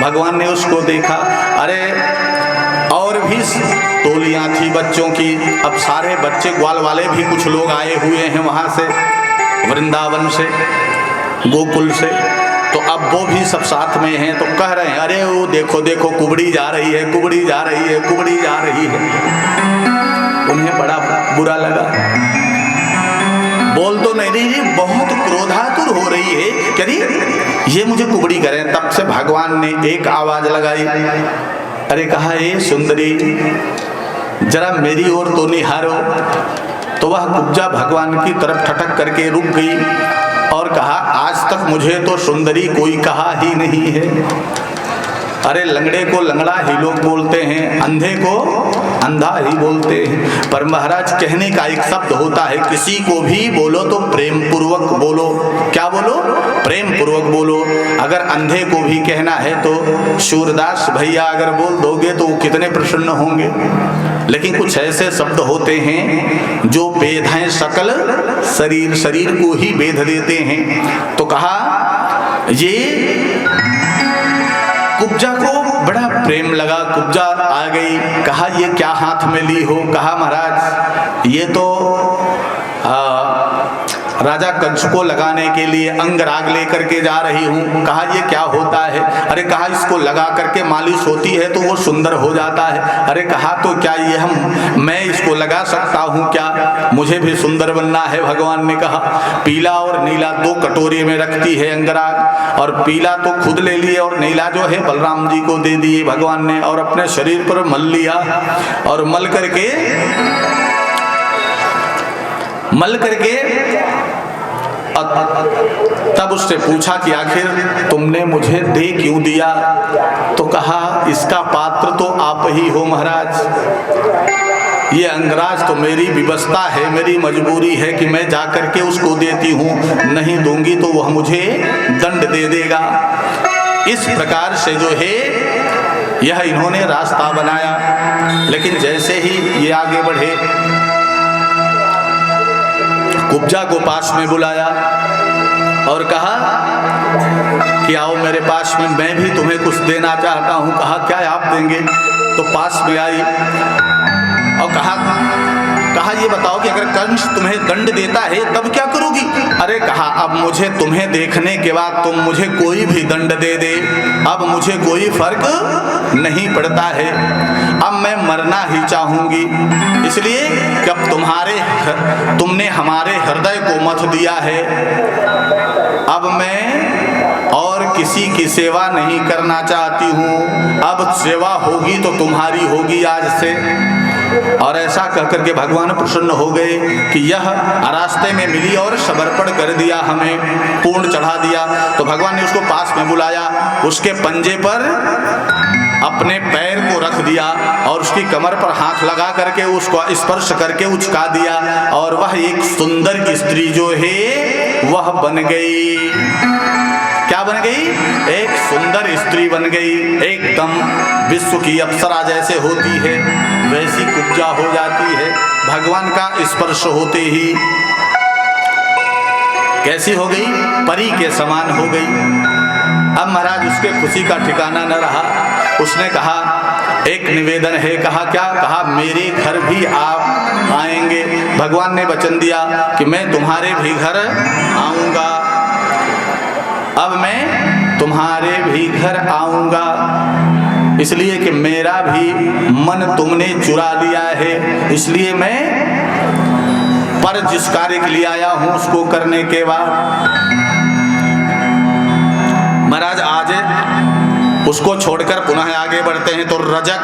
भगवान ने उसको देखा। अरे और भी टोलियां थी बच्चों की, अब सारे बच्चे ग्वाल वाले भी कुछ लोग आए हुए हैं वहां से, वृंदावन से, गोकुल से। तो अब वो भी सब साथ में हैं, तो कह रहे हैं अरे वो देखो देखो कुबड़ी जा रही है, कुबड़ी जा रही है, कुबड़ी जा रही है। उन्हें बड़ा बुरा लगा, बोल तो नहीं रही, बहुत क्रोधातुर हो रही है, करी ये मुझे कुबड़ी करें। तब से भगवान ने एक आवाज लगाई, अरे कहा ए सुंदरी जरा मेरी ओर तो निहारो। तो वह कुब्जा भगवान की तरफ ठटक करके रुक गई और कहा आज तक मुझे तो सुंदरी कोई कहा ही नहीं है। अरे लंगड़े को लंगड़ा ही लोग बोलते हैं, अंधे को अंधा ही बोलते हैं, पर महाराज कहने का एक शब्द होता है, किसी को भी बोलो तो प्रेम पूर्वक बोलो। क्या बोलो? प्रेम पूर्वक बोलो। अगर अंधे को भी कहना है तो सूरदास भैया अगर बोल दोगे तो वो कितने प्रसन्न होंगे। लेकिन कुछ ऐसे शब्द होते हैं जो वेद हैं सकल शरीर, शरीर को ही वेद देते हैं। तो कहा ये कुब्जा को बड़ा प्रेम लगा, कुब्जा आ गई, कहा ये क्या हाथ में ली हो? कहा महाराज ये तो राजा कंस को लगाने के लिए अंगराग लेकर के जा रही हूँ। कहा ये क्या होता है? अरे कहा इसको लगा करके मालिश होती है तो वो सुंदर हो जाता है। अरे कहा तो क्या ये मैं इसको लगा सकता हूँ क्या? मुझे भी सुंदर बनना है। भगवान ने कहा पीला और नीला 2 कटोरी में रखती है अंगराग, और पीला तो खुद ले लिए और नीला जो है बलराम जी को दे दिए भगवान ने, और अपने शरीर पर मल लिया, और मल करके तब उससे पूछा कि आखिर तुमने मुझे दे क्यों दिया? तो कहा इसका पात्र तो आप ही हो महाराज, ये अंगराज तो मेरी विवशता है, मेरी मजबूरी है कि मैं जाकर के उसको देती हूँ, नहीं दूंगी तो वह मुझे दंड दे देगा। इस प्रकार से जो है यह इन्होंने रास्ता बनाया। लेकिन जैसे ही ये आगे बढ़े कुब्जा को पास में बुलाया और कहा कि आओ मेरे पास में, मैं भी तुम्हें कुछ देना चाहता हूँ। कहा क्या आप देंगे? तो पास में आई और कहा ये बताओ कि अगर कंस तुम्हें दंड देता है तब क्या करोगी? अरे कहा अब मुझे तुम्हें देखने के बाद तुम मुझे कोई भी दंड दे दे, अब मुझे कोई फर्क नहीं पड़ता है, अब मैं मरना ही चाहूंगी, इसलिए कि अब तुमने हमारे हृदय को मथ दिया है, अब मैं और किसी की सेवा नहीं करना चाहती हूँ, अब सेवा होगी तो तुम्हारी होगी आज से। और ऐसा कहकर के भगवान प्रसन्न हो गए कि यह रास्ते में मिली और समर्पण कर दिया, हमें पूर्ण चढ़ा दिया। तो भगवान ने उसको पास में बुलाया, उसके पंजे पर अपने पैर को रख दिया और उसकी कमर पर हाथ लगा करके उसको स्पर्श करके उचका दिया, और वह एक सुंदर स्त्री जो है वह बन गई। क्या बन गई? एक सुंदर स्त्री बन गई, एकदम विश्व की अप्सरा जैसे होती है वैसी कुब्जा हो जाती है भगवान का स्पर्श होते ही। कैसी हो गई? परी के समान हो गई। अब महाराज उसके खुशी का ठिकाना न रहा, उसने कहा एक निवेदन है। कहा क्या? कहा मेरे घर भी आप आएंगे। भगवान ने वचन दिया कि मैं तुम्हारे भी घर आऊंगा, अब मैं तुम्हारे भी घर आऊंगा, इसलिए कि मेरा भी मन तुमने चुरा लिया है, इसलिए मैं पर जिस कार्य के लिए आया हूं उसको करने के बाद महाराज आज उसको छोड़कर पुनः आगे बढ़ते हैं। तो रजक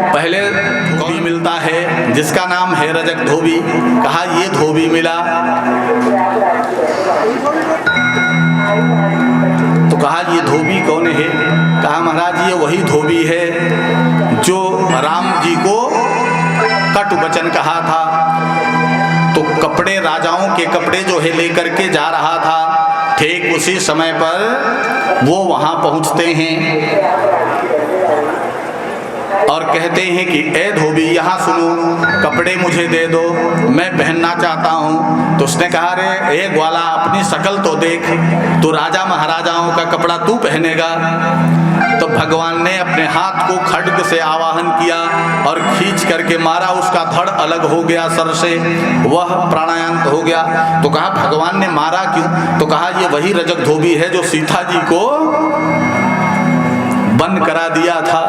पहले धोबी मिलता है जिसका नाम है रजक धोबी। कहा ये धोबी मिला तो कहा ये धोबी कौन है? कहा महाराज ये वही धोबी है जो राम जी को कटु वचन कहा था। तो कपड़े, राजाओं के कपड़े जो है लेकर के जा रहा था। ठीक उसी समय पर वो वहां पहुंचते हैं और कहते हैं कि ए धोबी यहाँ सुनो, कपड़े मुझे दे दो, मैं पहनना चाहता हूँ। तो उसने कहा रे ए ग्वाला अपनी शकल तो देख, तो राजा महाराजाओं का कपड़ा तू पहनेगा? तो भगवान ने अपने हाथ को खड्ग से आवाहन किया और खींच करके मारा, उसका धड़ अलग हो गया सर से, वह प्राणायाम हो गया। तो कहा भगवान ने मारा क्यों? तो कहा ये वही रजक धोबी है जो सीता जी को बंद करा दिया था।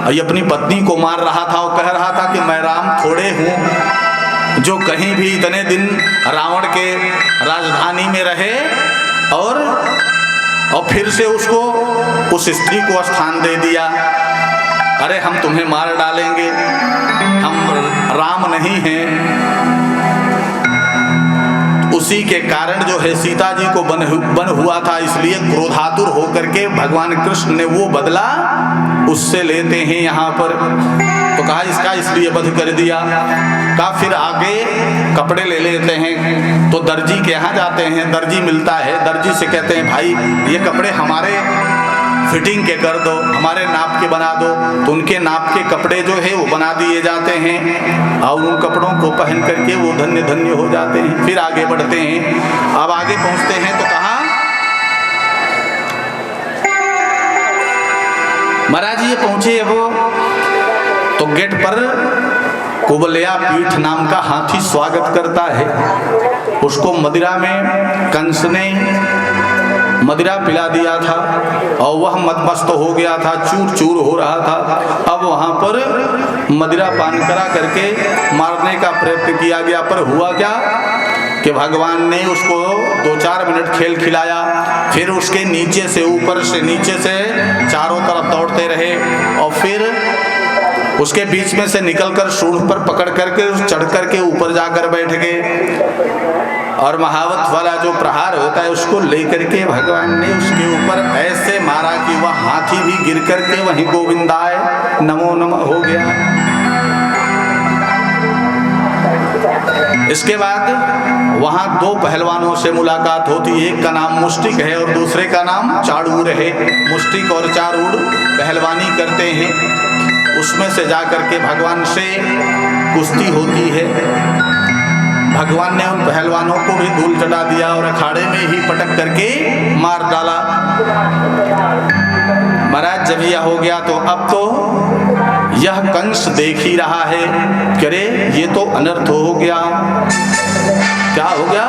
ये अपनी पत्नी को मार रहा था और कह रहा था कि मैं राम थोड़े हूँ जो कहीं भी इतने दिन रावण के राजधानी में रहे और फिर से उसको उस स्त्री को स्थान दे दिया। अरे हम तुम्हें मार डालेंगे, हम राम नहीं हैं। उसी के कारण जो है सीता जी को बन हुआ था, इसलिए क्रोधातुर होकर के भगवान कृष्ण ने वो बदला उससे लेते हैं यहाँ पर। तो कहा इसका इसलिए वध कर दिया। कहा फिर आगे कपड़े ले लेते हैं। तो दर्जी के यहाँ जाते हैं, दर्जी मिलता है, दर्जी से कहते हैं भाई ये कपड़े हमारे फिटिंग के कर दो, हमारे नाप के बना दो। तो उनके नाप के कपड़े जो है वो बना दिए जाते हैं और उन कपड़ों को पहन करके वो धन्य धन्य हो जाते हैं। फिर आगे बढ़ते हैं। अब आगे पहुंचते हैं तो कहा महाराज ये पहुंचे वो तो गेट पर कुबलया पीठ नाम का हाथी स्वागत करता है। उसको मदिरा में कंस ने मदिरा पिला दिया था और वह मदमस्त हो गया था, चूर चूर हो रहा था। अब वहां पर मदिरा पान करा करके मारने का प्रयत्न किया गया, पर हुआ क्या कि भगवान ने उसको 2-4 मिनट खेल खिलाया। फिर उसके नीचे से ऊपर से नीचे से चारों तरफ दौड़ते रहे और फिर उसके बीच में से निकलकर सूंड पर पकड़ करके चढ़ करके ऊपर जाकर बैठ गए और महावत वाला जो प्रहार होता है उसको लेकर के भगवान ने उसके ऊपर ऐसे मारा कि वह हाथी भी गिर करके वहीं गोविंदाय नमो नमः हो गया। इसके बाद वहां 2 पहलवानों से मुलाकात होती है। एक का नाम मुष्टिक है और दूसरे का नाम चाड़ूर है। मुष्टिक और चाड़ूर पहलवानी करते हैं, उसमें से जाकर के भगवान से कुश्ती होती है। भगवान ने उन पहलवानों को भी धूल चटा दिया और अखाड़े में ही पटक करके मार डाला। महाराज जब यह हो गया तो अब तो यह कंस देख ही रहा है कि अरे ये तो अनर्थ हो गया। क्या हो गया?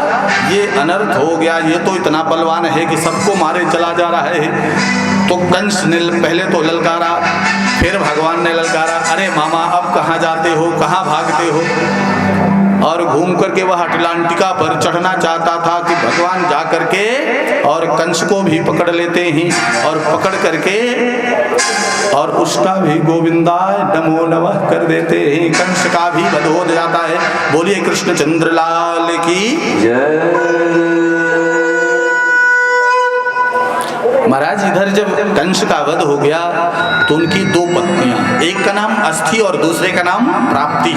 ये अनर्थ हो गया, ये तो इतना बलवान है कि सबको मारे चला जा रहा है। तो कंस ने पहले तो ललकारा, फिर भगवान ने ललकारा, अरे मामा अब कहाँ जाते हो, कहाँ भागते हो? और घूम करके वह अटलांटिका पर चढ़ना चाहता था कि भगवान जा करके और कंस को भी पकड़ लेते हैं और पकड़ करके और उसका भी गोविंदाय नमो नमः कर देते हैं। कंस का भी वध हो जाता है। बोलिए कृष्णचंद्र लाल की जय। महाराज इधर जब कंस का वध हो गया तो उनकी 2 पत्नियां, एक का नाम अस्थि और दूसरे का नाम प्राप्ति,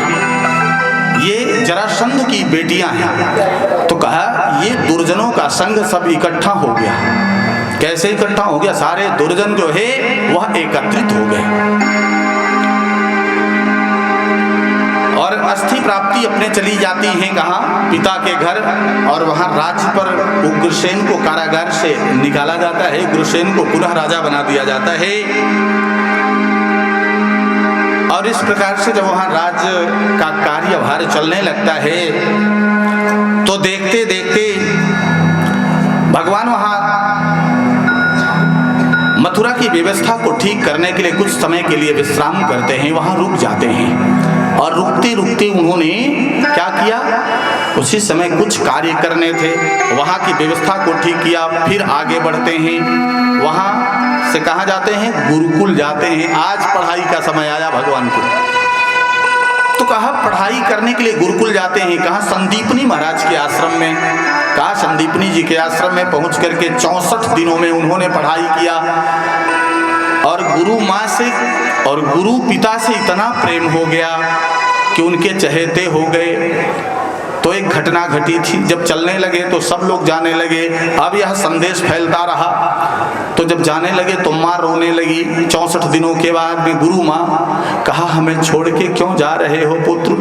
ये जरासंध की बेटियां हैं। तो कहा ये दुर्जनों का संग सब इकट्ठा हो गया। कैसे इकट्ठा हो गया? सारे दुर्जन जो है वह एकत्रित हो गए और अस्थि प्राप्ति अपने चली जाती हैं कहाँ? पिता के घर। और वहां राज्य पर उग्रसेन को कारागार से निकाला जाता है, उग्रसेन को पुनः राजा बना दिया जाता है। और इस प्रकार से जब वहां राज्य का कार्यभार चलने लगता है तो देखते देखते भगवान वहां मथुरा की व्यवस्था को ठीक करने के लिए कुछ समय के लिए विश्राम करते हैं, वहाँ रुक जाते हैं। और रुकते रुकते उन्होंने क्या किया, उसी समय कुछ कार्य करने थे, वहाँ की व्यवस्था को ठीक किया। फिर आगे बढ़ते हैं, वहाँ से कहाँ जाते हैं, गुरुकुल जाते हैं। आज पढ़ाई का समय आया भगवान के, तो कहा पढ़ाई करने के लिए गुरुकुल जाते हैं। कहा संदीपनी महाराज के आश्रम में। कहा संदीपनी जी के आश्रम में पहुंच करके 64 दिनों में उन्होंने पढ़ाई किया और गुरु माँ से और गुरु पिता से इतना प्रेम हो गया कि उनके चहेते हो गए। तो एक घटना घटी थी, जब चलने लगे तो सब लोग जाने लगे। अब यह संदेश फैलता रहा, तो जब जाने लगे तो माँ रोने लगी। 64 दिनों के बाद में गुरु माँ कहा हमें छोड़ के क्यों जा रहे हो पुत्र।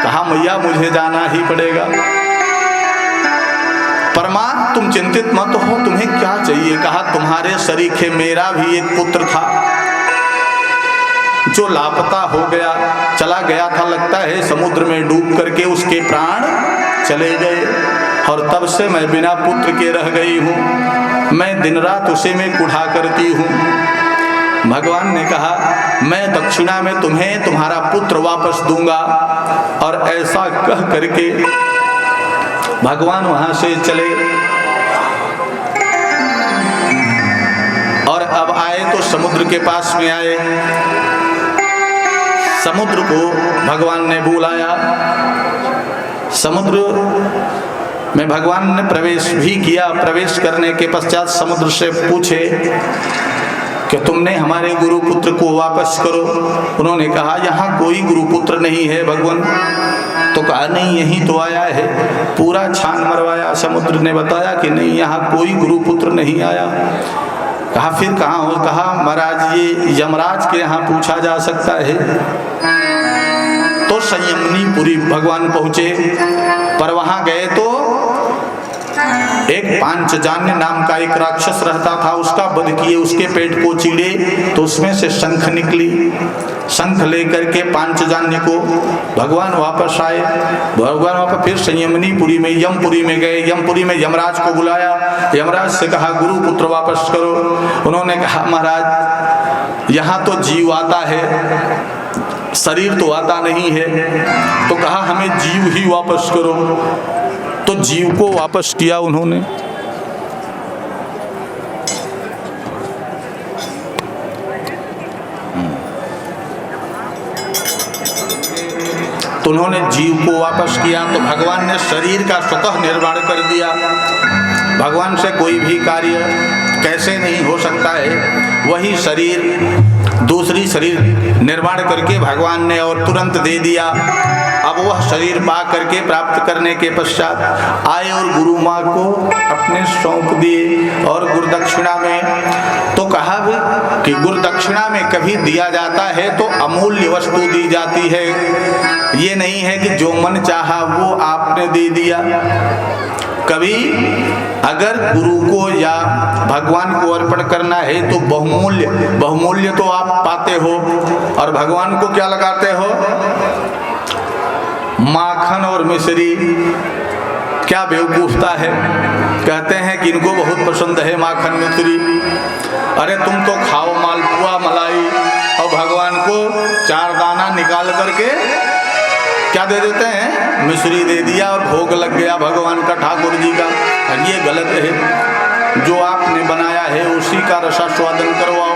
कहा मैया मुझे जाना ही पड़ेगा। पर माँ तुम चिंतित मत हो, तुम्हें क्या चाहिए। कहा तुम्हारे सरीखे मेरा भी एक पुत्र था जो लापता हो गया, चला गया था, लगता है समुद्र में डूब करके उसके प्राण चले गए और तब से मैं बिना पुत्र के रह गई हूँ। मैं दिन रात उसे में कुढ़ा करती हूँ। भगवान ने कहा मैं दक्षिणा में तुम्हें तुम्हारा पुत्र वापस दूंगा। और ऐसा कह करके भगवान वहां से चले और अब आए तो समुद्र के पास में आए। समुद्र को भगवान ने बुलाया। समुद्र में भगवान ने प्रवेश भी किया। प्रवेश करने के पश्चात समुद्र से पूछे कि तुमने हमारे गुरु पुत्र को वापस करो। उन्होंने कहा यहाँ कोई गुरु पुत्र नहीं है भगवान। तो कहा नहीं यही तो आया है। पूरा छान मरवाया। समुद्र ने बताया कि नहीं यहाँ कोई गुरु पुत्र नहीं आया। कहा फिर कहाँ हो। कहा महाराज ये यमराज के यहाँ पूछा जा सकता है। तो संयमनीपुरी भगवान पहुंचे, पर वहां गए तो एक पांचजन्य नाम का एक राक्षस रहता था, उसका वध किए, उसके पेट को चीरे तो उसमें से शंख निकली। शंख लेकर के पांचजन्य को भगवान वापस आए। भगवान वापस फिर संयमनीपुरी में यमपुरी में गए। यमपुरी में यमराज को बुलाया। यमराज से कहा गुरु पुत्र वापस करो। उन्होंने कहा महाराज यहाँ तो जीव आता है, शरीर तो आता नहीं है। तो कहा हमें जीव ही वापस करो। तो जीव को वापस किया उन्होंने। तो उन्होंने जीव को वापस किया तो भगवान ने शरीर का स्वतः निर्माण कर दिया। भगवान से कोई भी कार्य कैसे नहीं हो सकता है। वही शरीर दूसरी शरीर निर्माण करके भगवान ने और तुरंत दे दिया। अब वह शरीर पा करके प्राप्त करने के पश्चात आए और गुरु माँ को अपने सौंप दिए। और गुरुदक्षिणा में तो कहा कि गुरुदक्षिणा में कभी दिया जाता है तो अमूल्य वस्तु दी जाती है। ये नहीं है कि जो मन चाहा वो आपने दे दिया। कभी अगर गुरु को या भगवान को अर्पण करना है तो बहुमूल्य तो आप पाते हो। और भगवान को क्या लगाते हो, माखन और मिश्री। क्या बेवकूफता है। कहते हैं कि इनको बहुत पसंद है माखन मिश्री। अरे तुम तो खाओ मालपुआ मलाई और भगवान को 4 दाना निकाल करके क्या दे देते हैं, मिश्री दे दिया और भोग लग गया भगवान का, ठाकुर जी का। ये गलत है। जो आपने बनाया है उसी का रसास्वादन करवाओ।